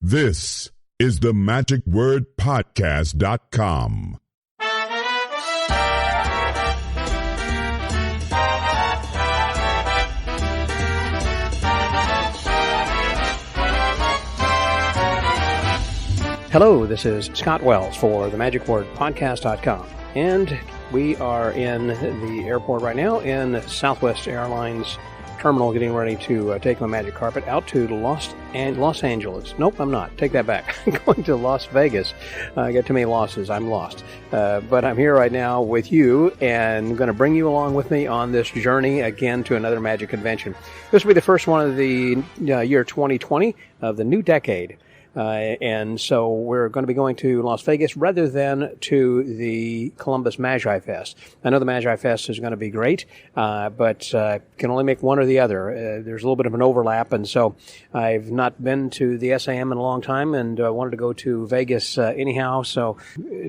This is the MagicWordPodcast.com. Hello, this is Scott Wells for the MagicWordPodcast.com, and we are in the airport right now in Southwest Airlines terminal, getting ready to take my magic carpet out to Los Angeles. Nope, I'm not. Take that back. I'm going to Las Vegas. I got too many losses. I'm lost. But I'm here right now with you, and I'm going to bring you along with me on this journey again to another magic convention. This will be the first one of the year 2020 of the new decade. And so we're going to be going to Las Vegas rather than to the Columbus Magi Fest. I know the Magi Fest is going to be great, but can only make one or the other. There's a little bit of an overlap, and so I've not been to the SAM in a long time, and wanted to go to Vegas anyhow. So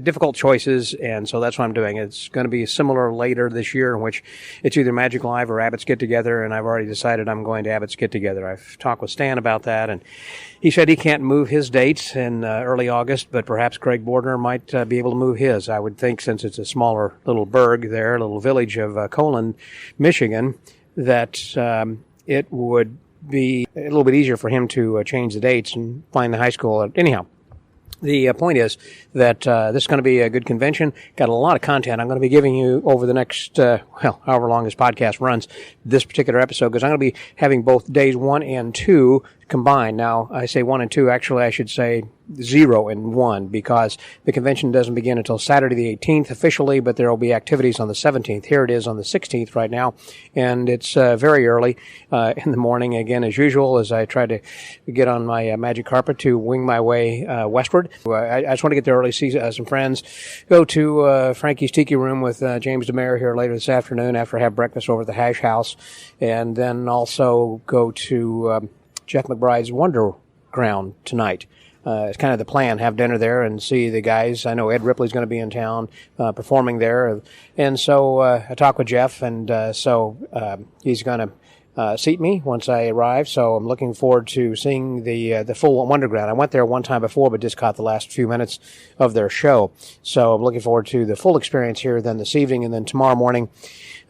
difficult choices, and so that's what I'm doing. It's going to be similar later this year, in which it's either Magic Live or Abbott's Get Together, and I've already decided I'm going to Abbott's Get Together. I've talked with Stan about that, and he said he can't move his dates in early August, but perhaps Craig Bordner might be able to move his. I would think, since it's a smaller little burg there, a little village of Colon, Michigan, that it would be a little bit easier for him to change the dates and find the high school. Anyhow, the point is that this is going to be a good convention. Got a lot of content I'm going to be giving you over the next, however long this podcast runs, this particular episode, because I'm going to be having both days 1 and 2 combined. Now, I say 1 and 2, actually I should say 0 and 1, because the convention doesn't begin until Saturday the 18th officially, but there will be activities on the 17th. Here it is on the 16th right now, and it's very early in the morning, again, as usual, as I try to get on my magic carpet to wing my way westward. I just want to get there early, see some friends, go to Frankie's Tiki Room with James DeMare here later this afternoon after I have breakfast over at the Hash House, and then also go to Jeff McBride's Wonder Ground tonight. It's kind of the plan, have dinner there and see the guys. I know Ed Ripley's going to be in town performing there. And so I talked with Jeff, and so he's going to seat me once I arrive. So I'm looking forward to seeing the full Wonderground. I went there one time before, but just caught the last few minutes of their show. So I'm looking forward to the full experience here then this evening, and then tomorrow morning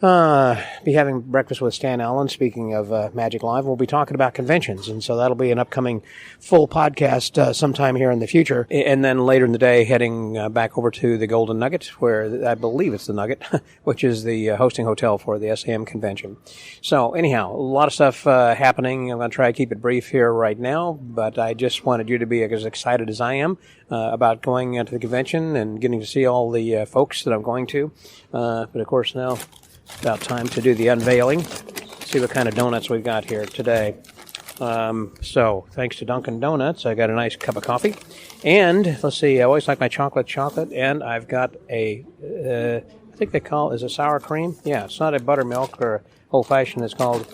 be having breakfast with Stan Allen. Speaking of Magic Live, we'll be talking about conventions, and so that'll be an upcoming full podcast sometime here in the future. And then later in the day, heading back over to the Golden Nugget, where I believe it's the Nugget, which is the hosting hotel for the SAM convention. So anyhow, a lot of stuff happening. I'm going to try to keep it brief here right now, but I just wanted you to be as excited as I am about going to the convention and getting to see all the folks that I'm going to. But of course now, about time to do the unveiling. See what kind of donuts we've got here today. So, thanks to Dunkin' Donuts, I got a nice cup of coffee. And, let's see, I always like my chocolate, and I've got I think they call it, is it sour cream? Yeah, it's not a buttermilk or old-fashioned, it's called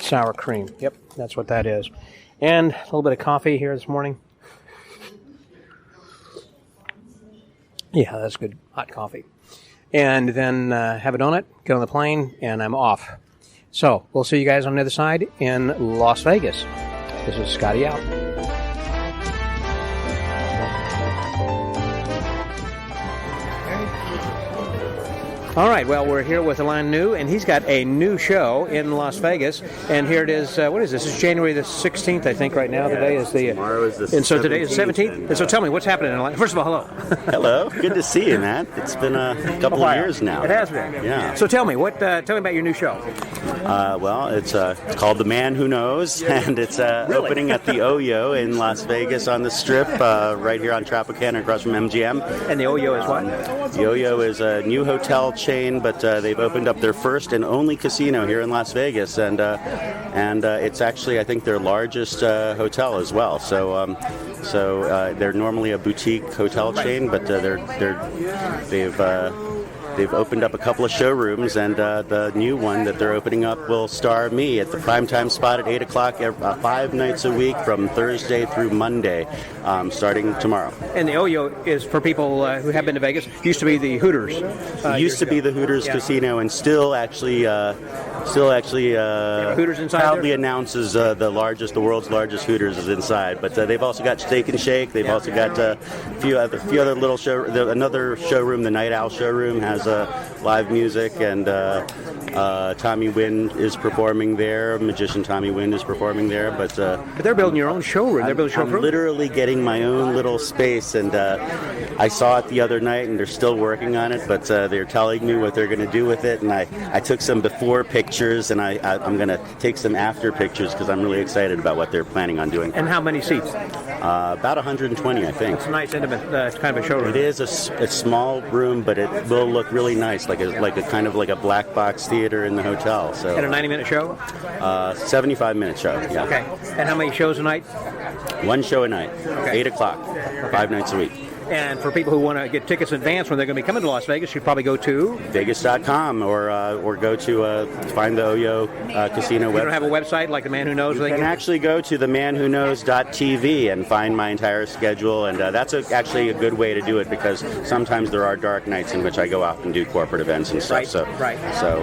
sour cream. Yep, that's what that is. And a little bit of coffee here this morning. Yeah, that's good, hot coffee. And then have a donut, get on the plane, and I'm off. So, we'll see you guys on the other side in Las Vegas. This is Scotty out. All right, well, we're here with Alain New, and he's got a new show in Las Vegas. And here it is, what is this? This is January the 16th, I think, right now. Yeah, today is tomorrow is the 17th. And so today is the 17th? And so tell me, what's happening in Alain? First of all, hello. Hello. Good to see you, man. It's been a couple of years now. It has been. Yeah. So tell me, tell me about your new show. Well, it's called The Man Who Knows, and it's opening at the Oyo in Las Vegas on the Strip, right here on Tropicana across from MGM. And the Oyo is what? The Oyo is a new hotel chain, but they've opened up their first and only casino here in Las Vegas, and it's actually, I think, their largest hotel as well. So they're normally a boutique hotel chain, but they've they've opened up a couple of showrooms, and the new one that they're opening up will star me at the primetime spot at 8 o'clock 5 nights a week from Thursday through Monday, starting tomorrow. And the Oyo is for people who have been to Vegas. Used to be the Hooters. It used to be the Hooters Casino, and still actually Hooters inside proudly there? announces the world's largest Hooters is inside. But they've also got Steak and Shake. They've also got a few other little another showroom. The Night Owl showroom has live music, and Tommy Wynn is performing there. Magician Tommy Wynn is performing there. But they're building your own showroom. They're building a showroom. I'm literally getting my own little space, and I saw it the other night, and they're still working on it. But they're telling me what they're going to do with it, and I took some before pictures, and I'm going to take some after pictures because I'm really excited about what they're planning on doing. And how many seats? About 120, I think. It's a nice, intimate kind of a showroom. It is a small room, but it will look really nice, like a kind of like a black box theater in the hotel. So. And a 90-minute show? 75-minute show. Yeah. Okay. And how many shows a night? One show a night. Okay. 8 o'clock. 5 nights a week. And for people who want to get tickets in advance when they're going to be coming to Las Vegas, you'd probably go to Vegas.com or go to find the Oyo Casino website. You don't have a website like The Man Who Knows? You can actually go to themanwhoknows.tv and find my entire schedule, and that's actually a good way to do it because sometimes there are dark nights in which I go out and do corporate events and stuff. Right. So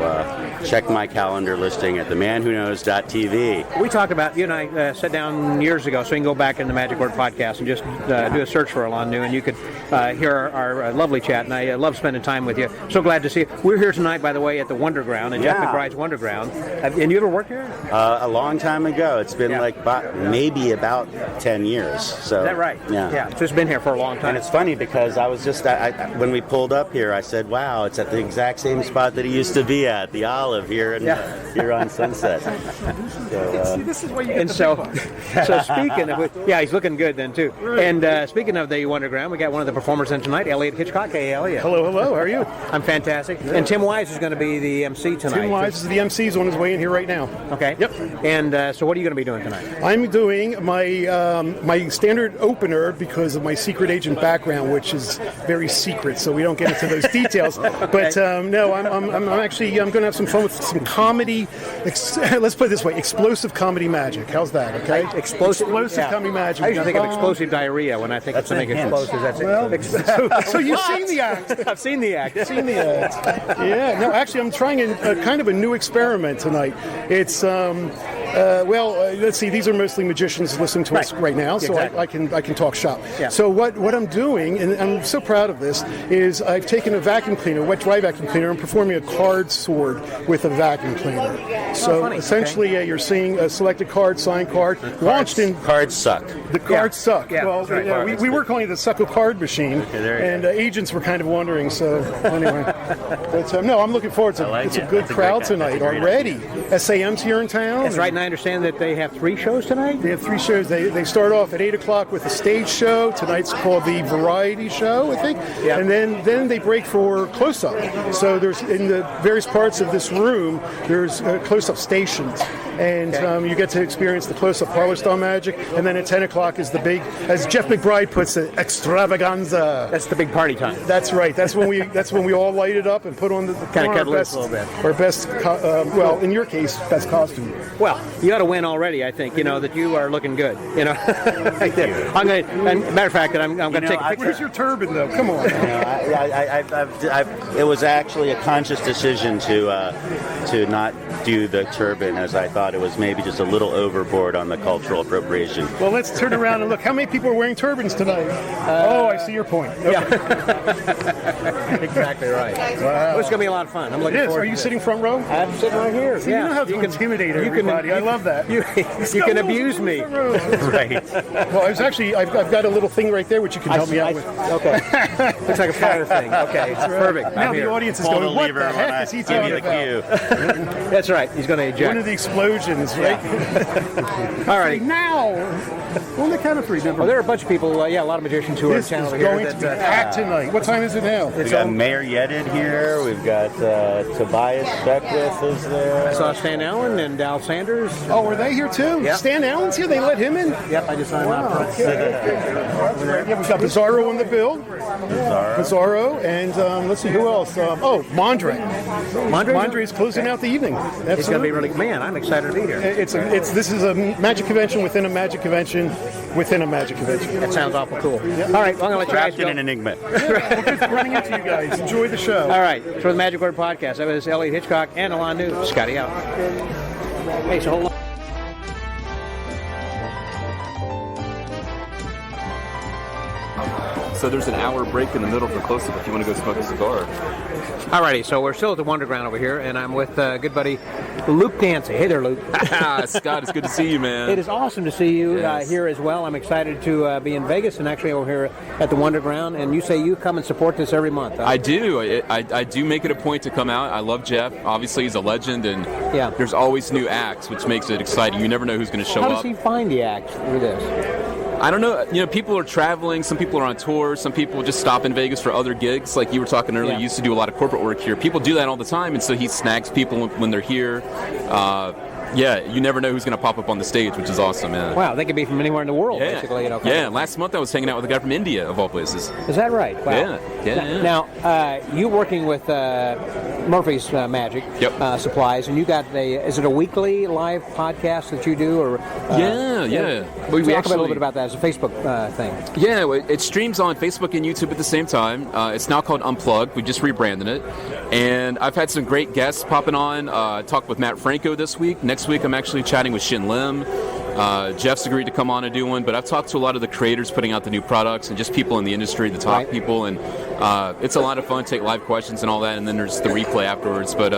check my calendar listing at themanwhoknows.tv. We talked about, you and I sat down years ago, so you can go back in the Magic Word podcast and just do a search for Alon New, and you could hear our lovely chat, and I love spending time with you. So glad to see you. We're here tonight, by the way, at the Wonder Ground, at Jeff McBride's Wonder Ground. And you ever worked here? A long time ago. It's been maybe about 10 years. So, is that right? Yeah. So it's been here for a long time. And it's funny because I was just, when we pulled up here, I said, wow, it's at the exact same spot that it used to be at, the Olive here on Sunset. So, this is where you get so speaking of, he's looking good then too. And speaking of the Wonder Ground, we got one of the performers in tonight, Elliot Hitchcock. Hey, Elliot. Hello. How are you? I'm fantastic. And Tim Wise is going to be the MC tonight. Tim Wise is the MC. He's on his way in here right now. Okay. Yep. And so what are you going to be doing tonight? I'm doing my standard opener because of my secret agent background, which is very secret, so we don't get into those details. But no, I'm actually going to have some fun with some comedy. Let's put it this way: explosive comedy magic. How's that? Okay. Explosive comedy magic. I usually think of explosive diarrhea when I think of something explosive. That's so you've seen the act. I've seen the act. Yeah. No, actually, I'm trying a kind of a new experiment tonight. It's let's see. These are mostly magicians listening to us right now, so exactly. I can talk shop. Yeah. So what I'm doing, and I'm so proud of this, is I've taken a vacuum cleaner, wet dry vacuum cleaner, and performing a card sword with a vacuum cleaner. So essentially, you're seeing a selected card, signed card, launched in. Cards suck. The cards suck. Yeah, well, right. we work only the Suckle card machine, and agents were kind of wondering. So anyway, but no, I'm looking forward to it's a good crowd tonight already. SAM's here in town. That's right, and I understand that they have 3 shows tonight? They have 3 shows. They start off at 8 o'clock with a stage show. Tonight's called the Variety Show, I think. Yeah. And then they break for close-up. So there's, in the various parts of this room, there's close-up stations. And you get to experience the close-up parlor-style magic. And then at 10 o'clock is the big, as Jeff McBride puts it, extravaganza. That's the big party time. That's right. That's when we all light it up and put on kind of cut loose a little bit. Our best, well, in your case, best costume. Well, you ought to win already. I think that you are looking good. I'm going. And matter of fact, I'm going to take a picture. Where's your turban, though? Come on. It was actually a conscious decision to not do the turban, as I thought it was maybe just a little overboard on the cultural appropriation. Well, let's turn around and look. How many people are wearing turbans tonight? I see your point. Okay. Yeah. Exactly right. Wow. Well, it's going to be a lot of fun. I'm looking forward to it. Are you sitting front row? I'm sitting right here. So you know how to intimidate everybody. I love that. You can abuse me. Right. Well, I've got a little thing right there which you can help me out with. Okay. Looks like a fire thing. Okay, it's perfect. Now the audience is going, what the heck is he talking about? That's right. He's going to eject. One of the explosions, right? All right. Now. On the count of 3. Well, there are a bunch of people, a lot of magicians who are in town over here. This is going to be packed tonight. What time is it now? We've got Mayor Yedid here. We've got Tobias Beckwith is there. I saw Stan Allen and Dal Sanders. Oh, are they here too? Yep. Stan Allen's here? They let him in? Yep, I just signed him up. Yeah, we've got Bizarro on the bill. Bizarro. And let's see, who else? Mondre. Mondre's closing out the evening. It's going to be really, man, I'm excited to be here. This is a magic convention within a magic convention within a magic convention. That sounds awful cool. All right, well, I'm going to let you guys Trapped go. in an enigma. Well, good running into you guys. Enjoy the show. All right, for the Magic Word Podcast, that was Elliot Hitchcock and Alon New. Scotty out. Hey, so hold on. So there's an hour break in the middle for close-up if you want to go smoke a cigar. Alrighty, so we're still at the Wonderground over here, and I'm with good buddy Luke Dancy. Hey there, Luke. Scott, it's good to see you, man. It is awesome to see you Yes. here as well. I'm excited to be in Vegas and actually over here at the Wonderground. And you say you come and support this every month. Huh? I do. I do make it a point to come out. I love Jeff. Obviously, he's a legend, and Yeah. there's always new acts, which makes it exciting. You never know who's going to show How up. does he find the act through this? I don't know. You know, people are traveling. Some people are on tour. Some people just stop in Vegas for other gigs. Like you were talking earlier, Yeah. you used to do a lot of corporate work here. People do that all the time, and so he snags people when they're here. Yeah, you never know who's going to pop up on the stage, which is awesome, man. Wow, they could be from anywhere in the world, Yeah. basically. Yeah, last month I was hanging out with a guy from India, of all places. Is that right? Wow. Yeah. Now, you working with Murphy's Magic Yep. Supplies, and you got is it a weekly live podcast that you do? Or Yeah. We Talk actually, a little bit about that as a Facebook thing. Yeah, well, it streams on Facebook and YouTube at the same time. It's now called Unplugged. We just rebranded it. And I've had some great guests popping on. I talked with Matt Franco this week. Next week, I'm actually chatting with Shin Lim. Jeff's agreed to come on and do one, but I've talked to a lot of the creators putting out the new products and just people in the industry, the top Right. people, and it's a lot of fun. Take live questions and all that, and then there's the replay afterwards. But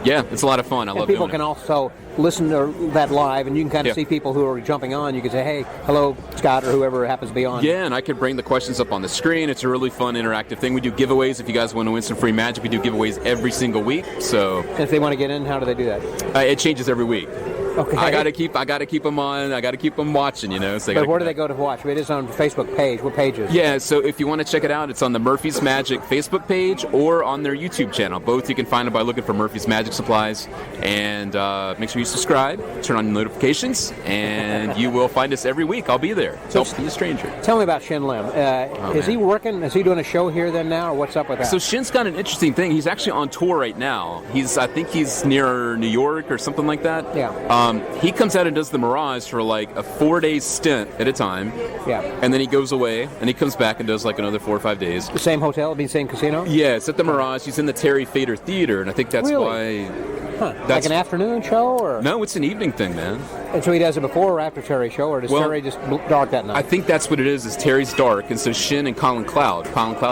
yeah, it's a lot of fun. I And love people doing can it. also listen to that live, and you can kind of Yeah. see people who are jumping on. You can say, hey, hello, Scott, or whoever happens to be on. Yeah, and I could bring the questions up on the screen. It's a really fun, interactive thing. We do giveaways. If you guys want to win some free magic, we do giveaways every single week. So And if they want to get in, how do they do that? it changes every week. Okay. I gotta keep them on. I gotta keep them watching. You know. So But where do they go to watch? It is on the Facebook page. What pages? Yeah, so if you want to check it out, it's on the Murphy's Magic Facebook page or on their YouTube channel. Both you can find it by looking for Murphy's Magic Supplies. And make sure you subscribe, turn on notifications, and you will find us every week. I'll be there. Don't be a stranger. Tell me about Shin Lim. Is he working? Is he doing a show here then now, or what's up with that? So Shin's got an interesting thing. He's actually on tour right now. I think he's near New York or something like that. Yeah. He comes out and does the Mirage for like a 4-day stint at a time. Yeah. And then he goes away, and he comes back and does like another 4 or 5 days. The same hotel, the same casino? Yeah, it's at the Mirage. He's in the Terry Fader Theater, and I think that's Really? why... Huh. Like That's- an afternoon show? Or? No, it's an evening thing, man. And so he does it before or after Terry's show, or does Well, Terry just dark that night? I think that's what it is Terry's dark, and so Shin and Colin Cloud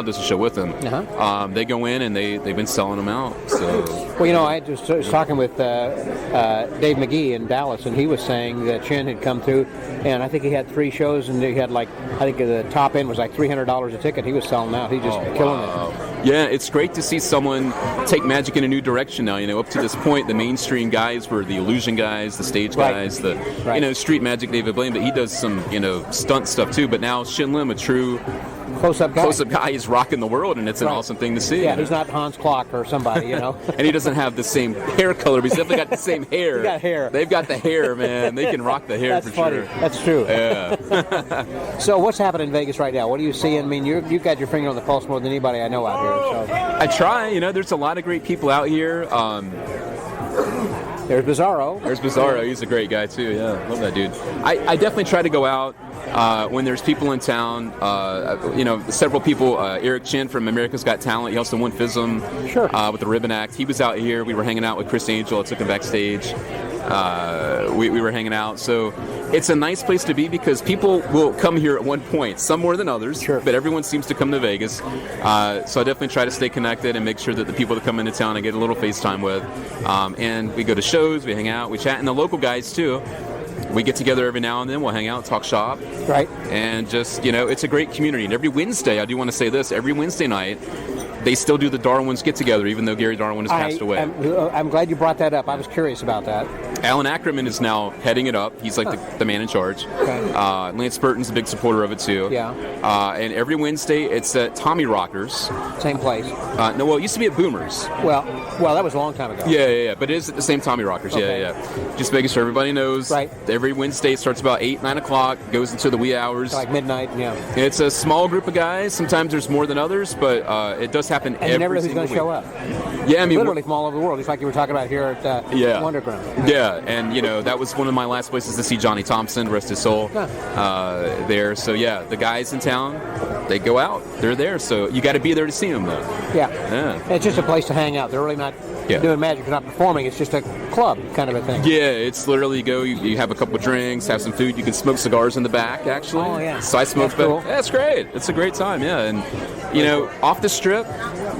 does a show with him. Uh-huh. They go in, and they've been selling them out, so... Well, you know, I just was talking with Dave McGee in Dallas, and he was saying that Shin had come through, and I think he had 3 shows, and he had I think the top end was like $300 a ticket. He was selling out. He just killing it. Yeah, it's great to see someone take magic in a new direction now. You know, up to this point, the mainstream guys were the illusion guys, the stage Right. guys, the Right. street magic David Blaine, but he does some stunt stuff too. But now Shin Lim, a true Close-up guy. close-up guy, is rocking the world, and it's an Right. awesome thing to see. Yeah, you know? he's not Hans Klock or somebody, you know. And he doesn't have the same hair color, but he's definitely got the same hair. He got hair. They've got the hair, man. They can rock the hair That's for funny. sure. That's true. Yeah. So what's happening in Vegas right now? What are you seeing? I mean, you've got your finger on the pulse more than anybody I know out here. So I try. There's a lot of great people out here. there's Bizarro. There's Bizarro. He's a great guy, too. Yeah, love that dude. I definitely try to go out when there's people in town. Several people. Eric Chin from America's Got Talent. He also won FISM Sure. with the Ribbon Act. He was out here. We were hanging out with Chris Angel. I took him backstage. We were hanging out. So it's a nice place to be because people will come here at one point, some more than others, Sure. but everyone seems to come to Vegas. So I definitely try to stay connected and make sure that the people that come into town I get a little FaceTime with. And we go to shows, we hang out, we chat, and the local guys too. We get together every now and then, we'll hang out, talk shop. Right. And just, it's a great community. And every Wednesday, I do want to say this, every Wednesday night, they still do the Darwins get-together, even though Gary Darwin has passed away. I'm glad you brought that up. I was curious about that. Alan Ackerman is now heading it up. He's like the man in charge. Okay. Lance Burton's a big supporter of it too. Yeah. And every Wednesday it's at Tommy Rockers. Same place. No, well, it used to be at Boomers. Well, that was a long time ago. Yeah. But it is at the same Tommy Rockers. Okay. Yeah. Just making sure everybody knows. Right. Every Wednesday it starts about 8, 9 o'clock, goes into the wee hours. Like midnight, yeah. It's a small group of guys. Sometimes there's more than others, but it does happen And you never know every who's single going week. to show up. Yeah, I mean, Literally from all over the world, just like you were talking about here at Wonderground. Yeah, and that was one of my last places to see Johnny Thompson, rest his soul, there. So yeah, the guys in town, they go out, they're there. So you got to be there to see them, though. Yeah. It's just a place to hang out. They're really not doing magic. They're not performing. It's just a club kind of a thing. Yeah, it's literally you have a couple of drinks, have some food. You can smoke cigars in the back, actually. Oh yeah. So I smoke. That's cool. That's great. It's a great time. Yeah, and off the strip,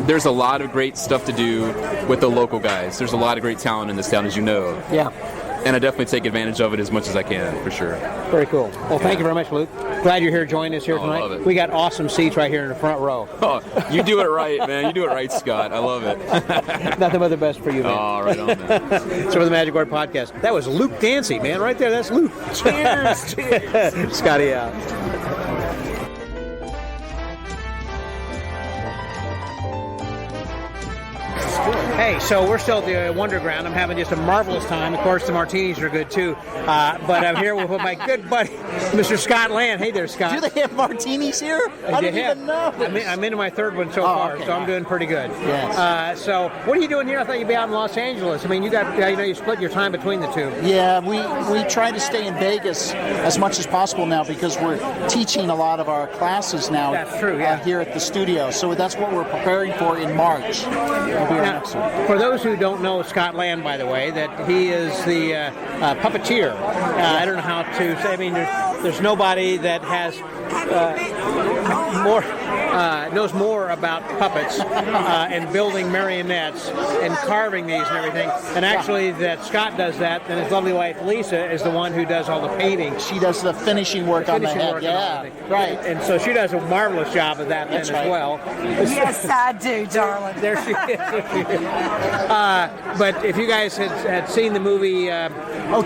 there's a lot of great stuff to do with the local guys. There's a lot of great talent in this town, as you know. Yeah. And I definitely take advantage of it as much as I can, for sure. Very cool. Well, thank you very much, Luke. Glad you're here joining us here tonight. I love it. We got awesome seats right here in the front row. Oh, you do it right, man. You do it right, Scott. I love it. Nothing but the best for you, man. Oh, right on, man. So, with the Magic Word Podcast, that was Luke Dancy, man, right there. That's Luke. Cheers. Cheers. Scotty out. Hey, so we're still at the Wonderground. I'm having just a marvelous time. Of course, the martinis are good too. But I'm here with my good buddy, Mr. Scott Land. Hey there, Scott. Do they have martinis here? I didn't even know. I'm into my third one so far, okay. so I'm doing pretty good. Yes. So what are you doing here? I thought you'd be out in Los Angeles. I mean, you split your time between the two. Yeah, we try to stay in Vegas as much as possible now because we're teaching a lot of our classes now. That's true, yeah. Here at the studio. So that's what we're preparing for in March. We'll be our next one. For those who don't know Scott Land, by the way, that he is the puppeteer. I don't know how to say. I mean, there's nobody that has knows more about puppets and building marionettes and carving these and everything. And actually, that Scott does that, and his lovely wife Lisa is the one who does all the painting. She does the finishing work on the head. Yeah, right. And so she does a marvelous job of that then as well. Yes, I do, darling. There she is. But if you guys had seen the movie...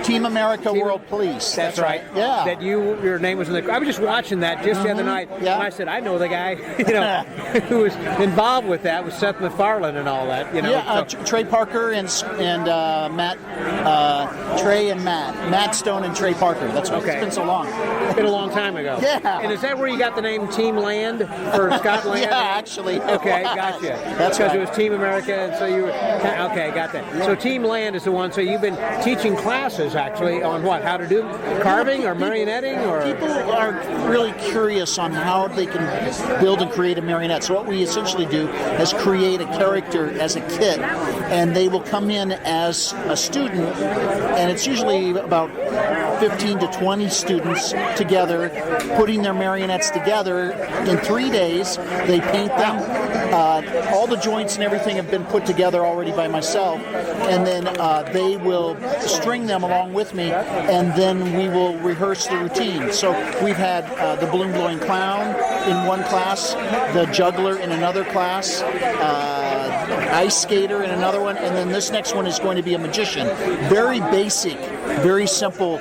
Team America World Police. That's right. Yeah. That your name was in the... I was just watching that just the other night. Yeah. And I said, I know the guy who was involved with that was Seth MacFarlane and all that. Yeah, Trey Parker and Matt... Trey and Matt Stone and Trey Parker. That's why it's been so long. It's been a long time ago. Yeah. And is that where you got the name Team Land for Scott Land? Yeah, actually. Okay, gotcha. That's because right. it was Team America, and so you were... Okay, got that. Yeah. So Team Land is the one, so you've been teaching classes, actually, on what? How to do carving or marionetting? Or people are really curious on how they can build and create a marionette. So what we essentially do is create a character as a kit, and they will come in as a student, and it's usually about 15 to 20 students together, putting their marionettes together in 3 days. They paint them. All the joints and everything have been put together already by myself, and then they will string them along with me, and then we will rehearse the routine. So we've had the balloon blowing clown in one class, the juggler in another class, ice skater in another one, and then this next one is going to be a magician. Very basic, very simple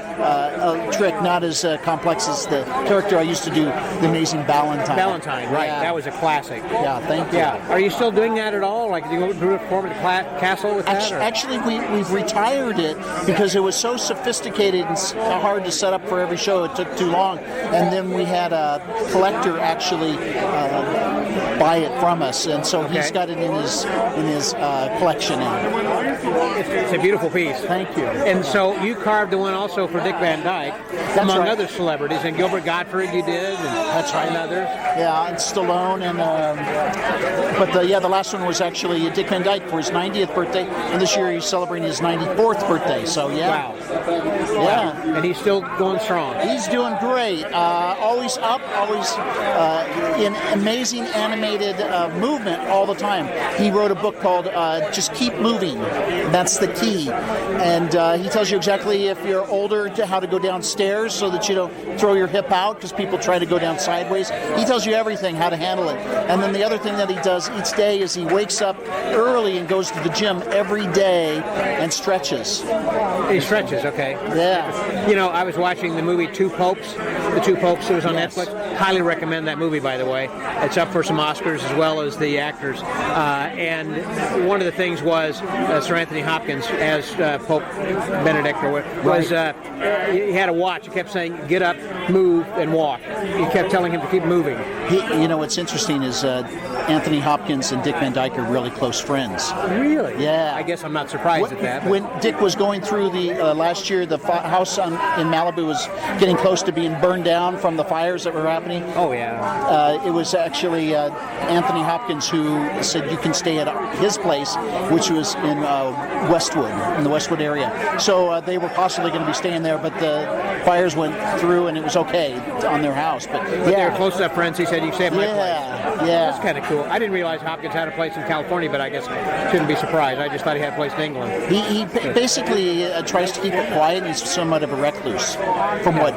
trick, not as complex as the character I used to do, the Amazing Valentine. Right. Yeah. That was a classic. Yeah, thank you. Yeah. Are you still doing that at all? Like, do you go perform at the castle with that? Actually, we've retired it because it was so sophisticated and hard to set up for every show. It took too long. And then we had a collector actually buy it from us, and so he's got it in his collection now. It's a beautiful piece. Thank you. And so you carved the one also for Dick Van Dyke, among other celebrities, and Gilbert Gottfried you did, and that's right, and others. Yeah, and Stallone, and the last one was actually Dick Van Dyke for his 90th birthday, and this year he's celebrating his 94th birthday. So wow, yeah, and he's still going strong. He's doing great. Always up, always in amazing animated movement all the time. He wrote a book called Just Keep Moving. That's the key, and he tells you exactly if you're older how to go downstairs so that you don't throw your hip out because people try to go down sideways. He tells you everything, how to handle it. And then the other thing that he does each day is he wakes up early and goes to the gym every day and stretches. He stretches, okay. Yeah. You know, I was watching the movie Two Popes. The Two Popes that was on Netflix. Highly recommend that movie, by the way. It's up for some Oscars as well as the actors. And one of the things was Sir Anthony Hopkins as Pope Benedict was he had a watch. He kept saying, "Get up, move, and walk." He kept telling him to keep moving. You know, what's interesting is Anthony Hopkins and Dick Van Dyke are really close friends. Really? Yeah. I guess I'm not surprised at that. When Dick was going through the last year, the house in Malibu was getting close to being burned down from the fires that were happening. Oh, yeah. It was actually Anthony Hopkins who said you can stay at his place, which was in Westwood, in the Westwood area. So they were possibly going to be staying there, but the fires went through and it was okay on their house. But they were close enough friends. He said, "You can stay at my place." Yeah. That's kind of cool. I didn't realize Hopkins had a place in California, but I guess shouldn't be surprised. I just thought he had a place in England. He basically tries to keep it quiet, and he's somewhat of a recluse, from what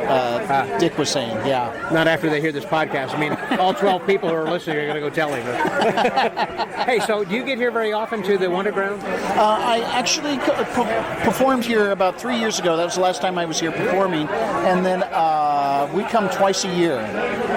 Dick was saying. Yeah. Not after they hear this podcast. I mean, all 12 people who are listening are going to go tell him. Hey, so do you get here very often to the Wonderground? I actually performed here about 3 years ago. That was the last time I was here performing. And then we come twice a year.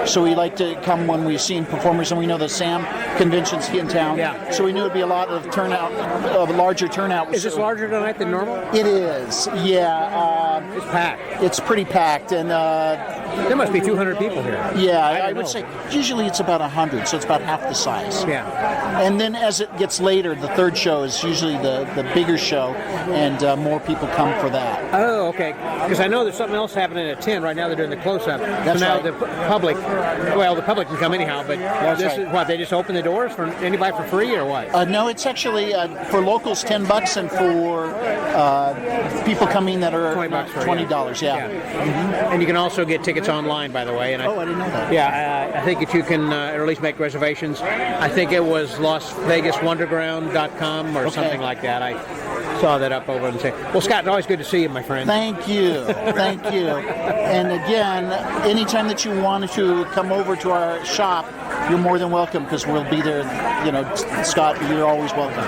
So we like to come when we've seen performers, and we know the SAM convention's in town. Yeah. So we knew it'd be a lot of turnout, a larger turnout. Is this larger tonight than normal? It is, yeah. It's packed. It's pretty packed, and there must be 200 people here. Yeah, I would say usually it's about 100, so it's about half the size. Yeah. And then as it gets later, the third show is usually the bigger show, and more people come for that. Oh, okay. Because I know there's something else happening at 10. Right now they're doing the close-up. That's so now right. the public, the public can come anyhow, but this is what, they just open the doors for anybody for free or what? No, it's actually for locals $10, and for people coming that are $20, $20. Yeah. Mm-hmm. And you can also get tickets online, by the way. And I didn't know that. Yeah, I think if you can at least make reservations. I think it was LasVegasWonderground.com or something like that. I saw that up over and say, well, Scott, it's always good to see you, my friend. Thank you. Thank you. And again, anytime that you want to come over to our shop, you're more than welcome, because we'll be there. You know, Scott, you're always welcome.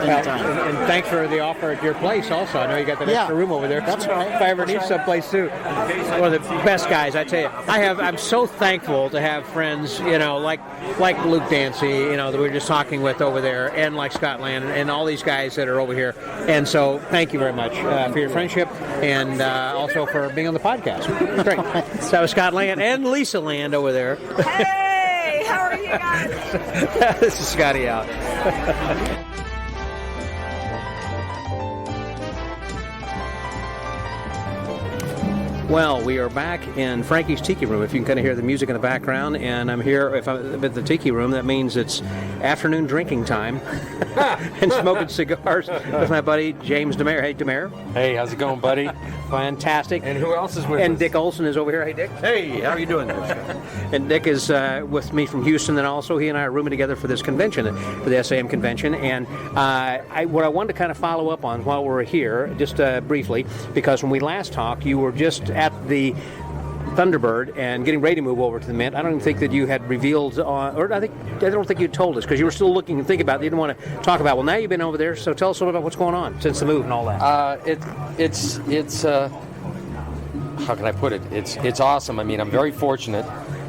Anytime. And thanks for the offer at your place also. I know you got that extra room over there. That's right. If I ever need someplace too. One of the best guys, I tell you. I'm so thankful to have friends, you know, like Luke Dancy, you know, that we were just talking with over there, and like Scott Land, and all these guys that are over here. And so thank you very much for your friendship, and also for being on the podcast. Great. So that was Scott Land and Lisa Land over there. Hey, how are you guys? This is Scotty out. Well, we are back in Frankie's Tiki Room. If you can kind of hear the music in the background, and I'm here. If I'm at the Tiki Room, that means it's afternoon drinking time and smoking cigars with my buddy James DeMare. Hey, DeMare. Hey, how's it going, buddy? Fantastic. And who else is with us? And Dick Olson is over here. Hey, Dick. Hey, how are you doing? And Dick is with me from Houston, and also he and I are rooming together for this convention, for the SAM convention. And what I wanted to kind of follow up on while we're here, just briefly, because when we last talked, you were just at the Thunderbird and getting ready to move over to the Mint. I don't even think that you had revealed, or I don't think you told us, because you were still looking and thinking about it. You didn't want to talk about. Well, now you've been over there, so tell us a little about what's going on since the move and all that. It's how can I put it? It's awesome. I mean, I'm very fortunate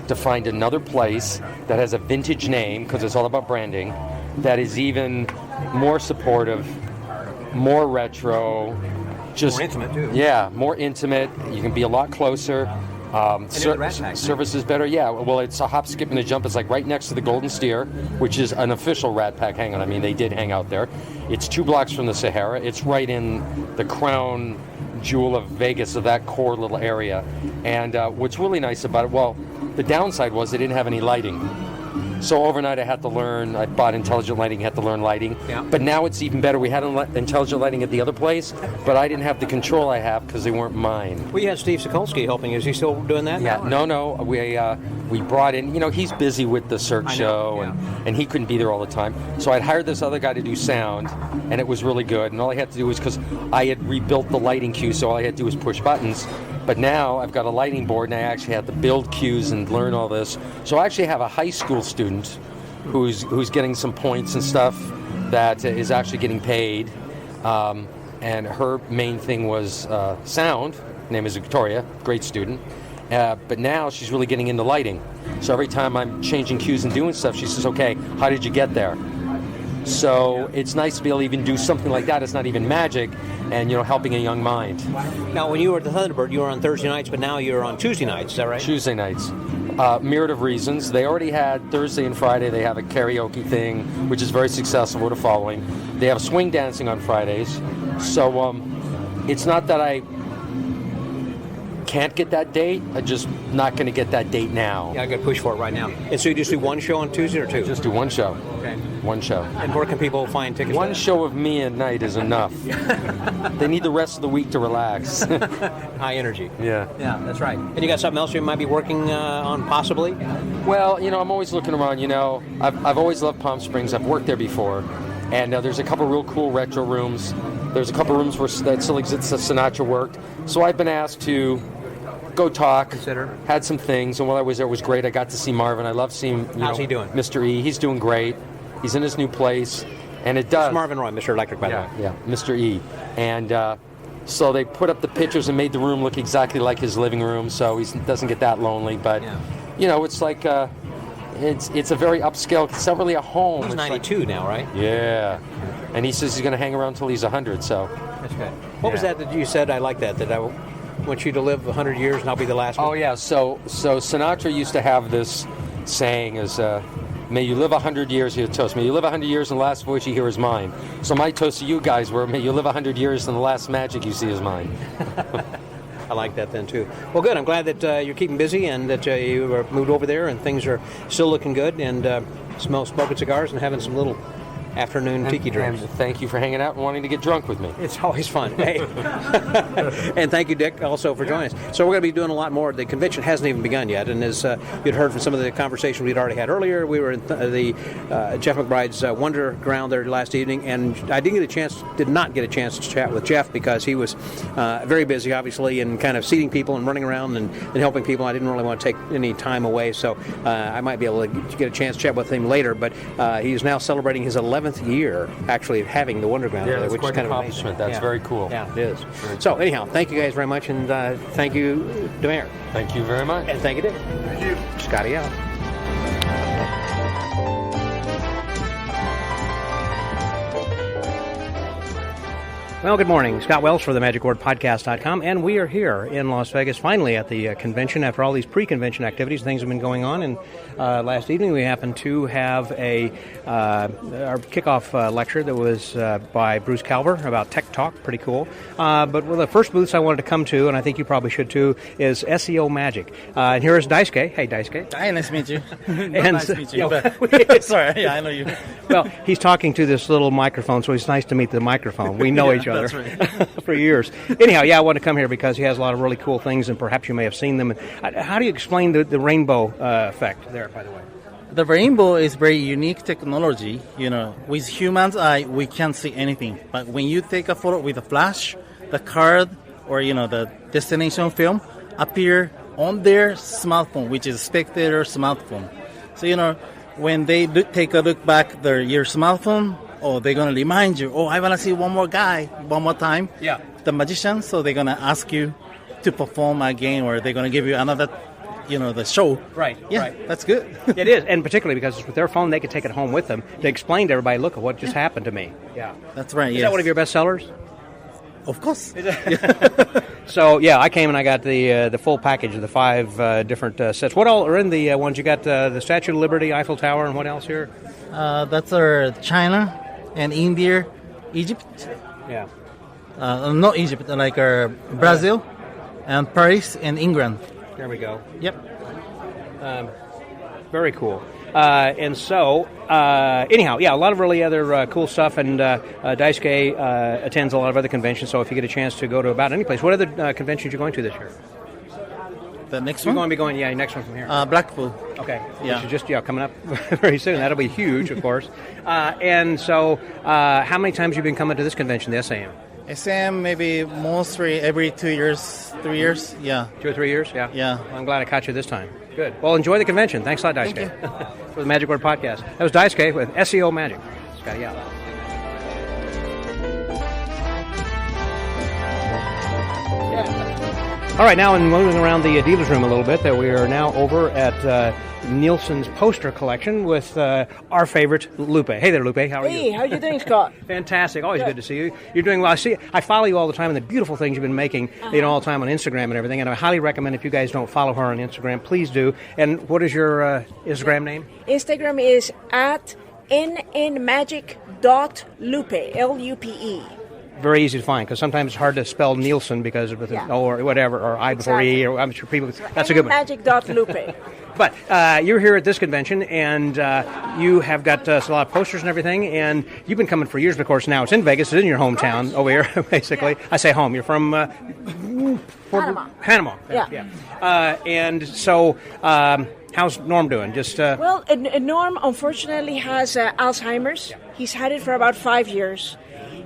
to find another place that has a vintage name, because it's all about branding, that is even more supportive, more retro. Just more intimate, too. Yeah, more intimate. You can be a lot closer. Service is better. Yeah, well, it's a hop, skip, and a jump. It's like right next to the Golden Steer, which is an official Rat Pack hangout. I mean, they did hang out there. It's 2 blocks from the Sahara. It's right in the crown jewel of Vegas, of that core little area. And what's really nice about it, well, the downside was they didn't have any lighting. So overnight I had to learn, I bought intelligent lighting, had to learn lighting. Yeah. But now it's even better. We had intelligent lighting at the other place, but I didn't have the control I have because they weren't mine. We had Steve Sokolsky helping. Is he still doing that now? No. We brought in, he's busy with the Cirque show, yeah. and he couldn't be there all the time. So I'd hired this other guy to do sound, and it was really good. And all I had to do was, because I had rebuilt the lighting queue, so all I had to do was push buttons. But now I've got a lighting board, and I actually have to build cues and learn all this. So I actually have a high school student who's getting some points and stuff that is actually getting paid. And her main thing was sound. Her name is Victoria, great student. But now she's really getting into lighting. So every time I'm changing cues and doing stuff, she says, okay, how did you get there? So it's nice to be able to even do something like that. It's not even magic and, helping a young mind. Now, when you were at the Thunderbird, you were on Thursday nights, but now you're on Tuesday nights, is that right? Tuesday nights. Myriad of reasons. They already had Thursday and Friday. They have a karaoke thing, which is very successful with a following. They have swing dancing on Fridays. So it's not that I can't get that date. I'm just not going to get that date now. Yeah, I got to push for it right now. And so you just do one show on Tuesday or two? Just do one show. Okay. One show. And where can people find tickets? One show of me at night is enough. They need the rest of the week to relax. High energy. Yeah. Yeah, that's right. And you got something else you might be working on possibly? Well, I'm always looking around. I've always loved Palm Springs. I've worked there before. And there's a couple real cool retro rooms. There's a couple rooms that still exist that Sinatra worked. So I've been asked to go talk. Had some things, and while I was there, it was great. I got to see Marvin. I love seeing. How's he doing? Mr. E. He's doing great. He's in his new place, and it does. It's Marvin Roy, Mr. Electric, by the way. Yeah, Mr. E. And so they put up the pictures and made the room look exactly like his living room, so he doesn't get that lonely. But it's like it's a very upscale. It's not really a home. He's it's 92 now, right? Yeah, and he says he's going to hang around until he's 100. So that's good. What was that you said? I like that. That I want you to live 100 years and I'll be the last one. Oh yeah. So Sinatra used to have this saying is. May you live 100 years, here toast. May you live 100 years and the last voice you hear is mine. So my toast to you guys were, may you live 100 years and the last magic you see is mine. I like that then too. Well, good. I'm glad that you're keeping busy and that you were moved over there and things are still looking good and smoking cigars and having some little afternoon tiki drinks. And thank you for hanging out and wanting to get drunk with me. It's always fun. Hey. And thank you, Dick, also for joining us. So we're going to be doing a lot more. The convention hasn't even begun yet, and as you'd heard from some of the conversations we'd already had earlier, we were in the Jeff McBride's Wonder Ground there last evening, and I did not get a chance to chat with Jeff because he was very busy, obviously, and kind of seating people and running around and helping people. I didn't really want to take any time away, so I might be able to get a chance to chat with him later, but he is now celebrating his 11th year actually of having the Wonder Ground, that's which quite is kind an of accomplishment. amazing. That's very cool. Yeah, it is. So anyhow, thank you guys very much, and thank you, Demare. Thank you very much. And thank you, Dick. Thank you. Scotty out. Well, good morning. Scott Wells for the MagicWordPodcast.com, and we are here in Las Vegas, finally at the convention after all these pre-convention activities. Things have been going on, and last evening we happened to have our kickoff lecture that was by Bruce Calver about Tech Talk. Pretty cool. But one of the first booths I wanted to come to, and I think you probably should too, is SEO Magic. And here is Daisuke. Hey, Daisuke. Hi, nice to meet you. Nice to meet you. But, sorry, yeah, I know you. Well, he's talking to this little microphone, so it's nice to meet the microphone. We know each other. That's right. For years. Anyhow, I want to come here because he has a lot of really cool things, and perhaps you may have seen them. How do you explain the rainbow effect there, by the way? The rainbow is very unique technology. With human's eye, we can't see anything. But when you take a photo with a flash, the card or, the destination film appear on their smartphone, which is spectator smartphone. So, when they take a look back your smartphone, they're going to remind you, I want to see one more guy, one more time. Yeah. The magician, so they're going to ask you to perform again, or they're going to give you another, the show. Right, yeah, right. That's good. It is, and particularly because it's with their phone, they can take it home with them to explain to everybody, look at what just happened to me. Yeah. That's right, Is that one of your best sellers? Of course. So, I came and I got the full package of the 5 different sets. What all are in the ones? You got the Statue of Liberty, Eiffel Tower, and what else here? That's our China and India, Egypt. Yeah. Not Egypt, like our Brazil, and Paris and England. There we go. Yep. Very cool. And so, anyhow, a lot of really other cool stuff, and Daisuke attends a lot of other conventions, so if you get a chance to go to about any place, what other conventions are you going to this year? The next You're one? going to be going, next one from here. Blackpool. Okay. Yeah. Which is just, coming up very soon. That'll be huge, of course. And so, how many times have you been coming to this convention, the SAM? SM maybe mostly every 2 years, 3 years. Yeah. 2 or 3 years? Yeah. Yeah. I'm glad I caught you this time. Good. Well, enjoy the convention. Thanks a lot, Daisuke, for the Magic Word Podcast. That was Daisuke with SEO Magic. Scotty out. All right, now in moving around the dealer's room a little bit, that we are now over at Nielsen's poster collection with our favorite, Lupe. Hey there, Lupe. How are you? Hey, how you doing, Scott? Fantastic. Always good to see you. You're doing well. I follow you all the time and the beautiful things you've been making, all the time on Instagram and everything. And I highly recommend if you guys don't follow her on Instagram, please do. And what is your Instagram name? Instagram is at nnmagic.lupe, Lupe. Very easy to find because sometimes it's hard to spell Nielsen because of the O or whatever, or I before E, or I'm sure people. That's a good one. Magic.lupe. But you're here at this convention, and you have got a lot of posters and everything, and you've been coming for years, but of course now it's in Vegas, it's in your hometown over here, basically. Yeah. I say home. You're from Panama. Yeah. And so how's Norm doing? Well, Norm unfortunately has Alzheimer's. Yeah. He's had it for about 5 years.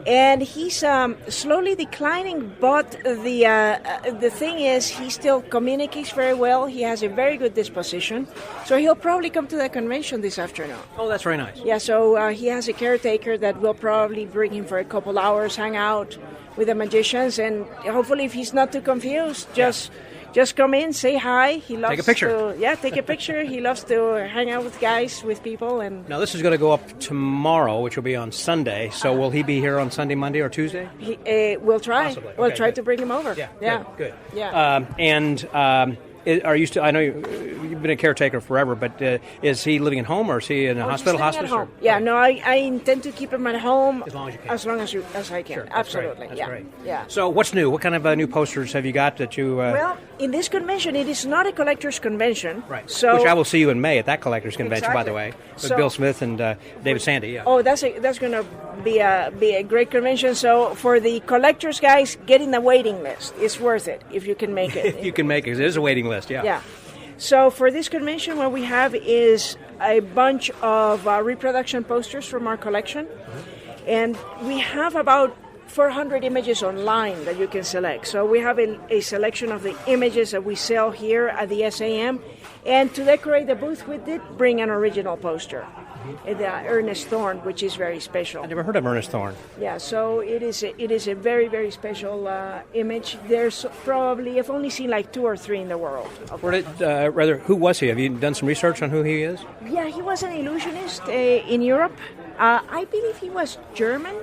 And he's slowly declining, but the thing is, he still communicates very well. He has a very good disposition, so he'll probably come to the convention this afternoon. Oh, that's very nice. Yeah, so he has a caretaker that will probably bring him for a couple hours, hang out with the magicians, and hopefully, if he's not too confused, just come in, say hi. He loves take a picture. Take a picture. He loves to hang out with guys, with people. And now this is going to go up tomorrow, which will be on Sunday. So will he be here on Sunday, Monday, or Tuesday? We'll try. Possibly. We'll try good. To bring him over. Yeah. Good. Yeah. Are you still? I know you've been a caretaker forever, but is he living at home or is he in a hospital? At home. Yeah, no, I intend to keep him at home as long as you can. As I can. Sure, absolutely. That's great. Yeah. So what's new? What kind of new posters have you got that you? Well, in this convention, it is not a collector's convention, right? So which I will see you in May at that collector's convention, exactly. By the way, with Bill Smith and David Sandy. Yeah. Oh, that's going to be a great convention. So for the collectors guys, get in the waiting list. It's worth it if you can make it. You can make it. It is a waiting list. Yeah. Yeah. So for this convention, what we have is a bunch of reproduction posters from our collection. And we have about 400 images online that you can select. So we have a selection of the images that we sell here at the SAM. And to decorate the booth, we did bring an original poster. The Ernest Thorne, which is very special. I never heard of Ernest Thorne. Yeah, so it is a very, very special image. There's probably, I've only seen like 2 or 3 in the world. Who was he? Have you done some research on who he is? Yeah, he was an illusionist in Europe. I believe he was German.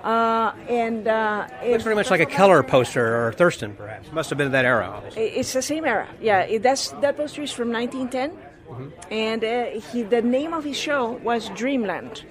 Looks very much like a Keller poster or Thurston, perhaps. Must have been that era, obviously. It's the same era. Yeah, that poster is from 1910. Mm-hmm. And the name of his show was Dreamland,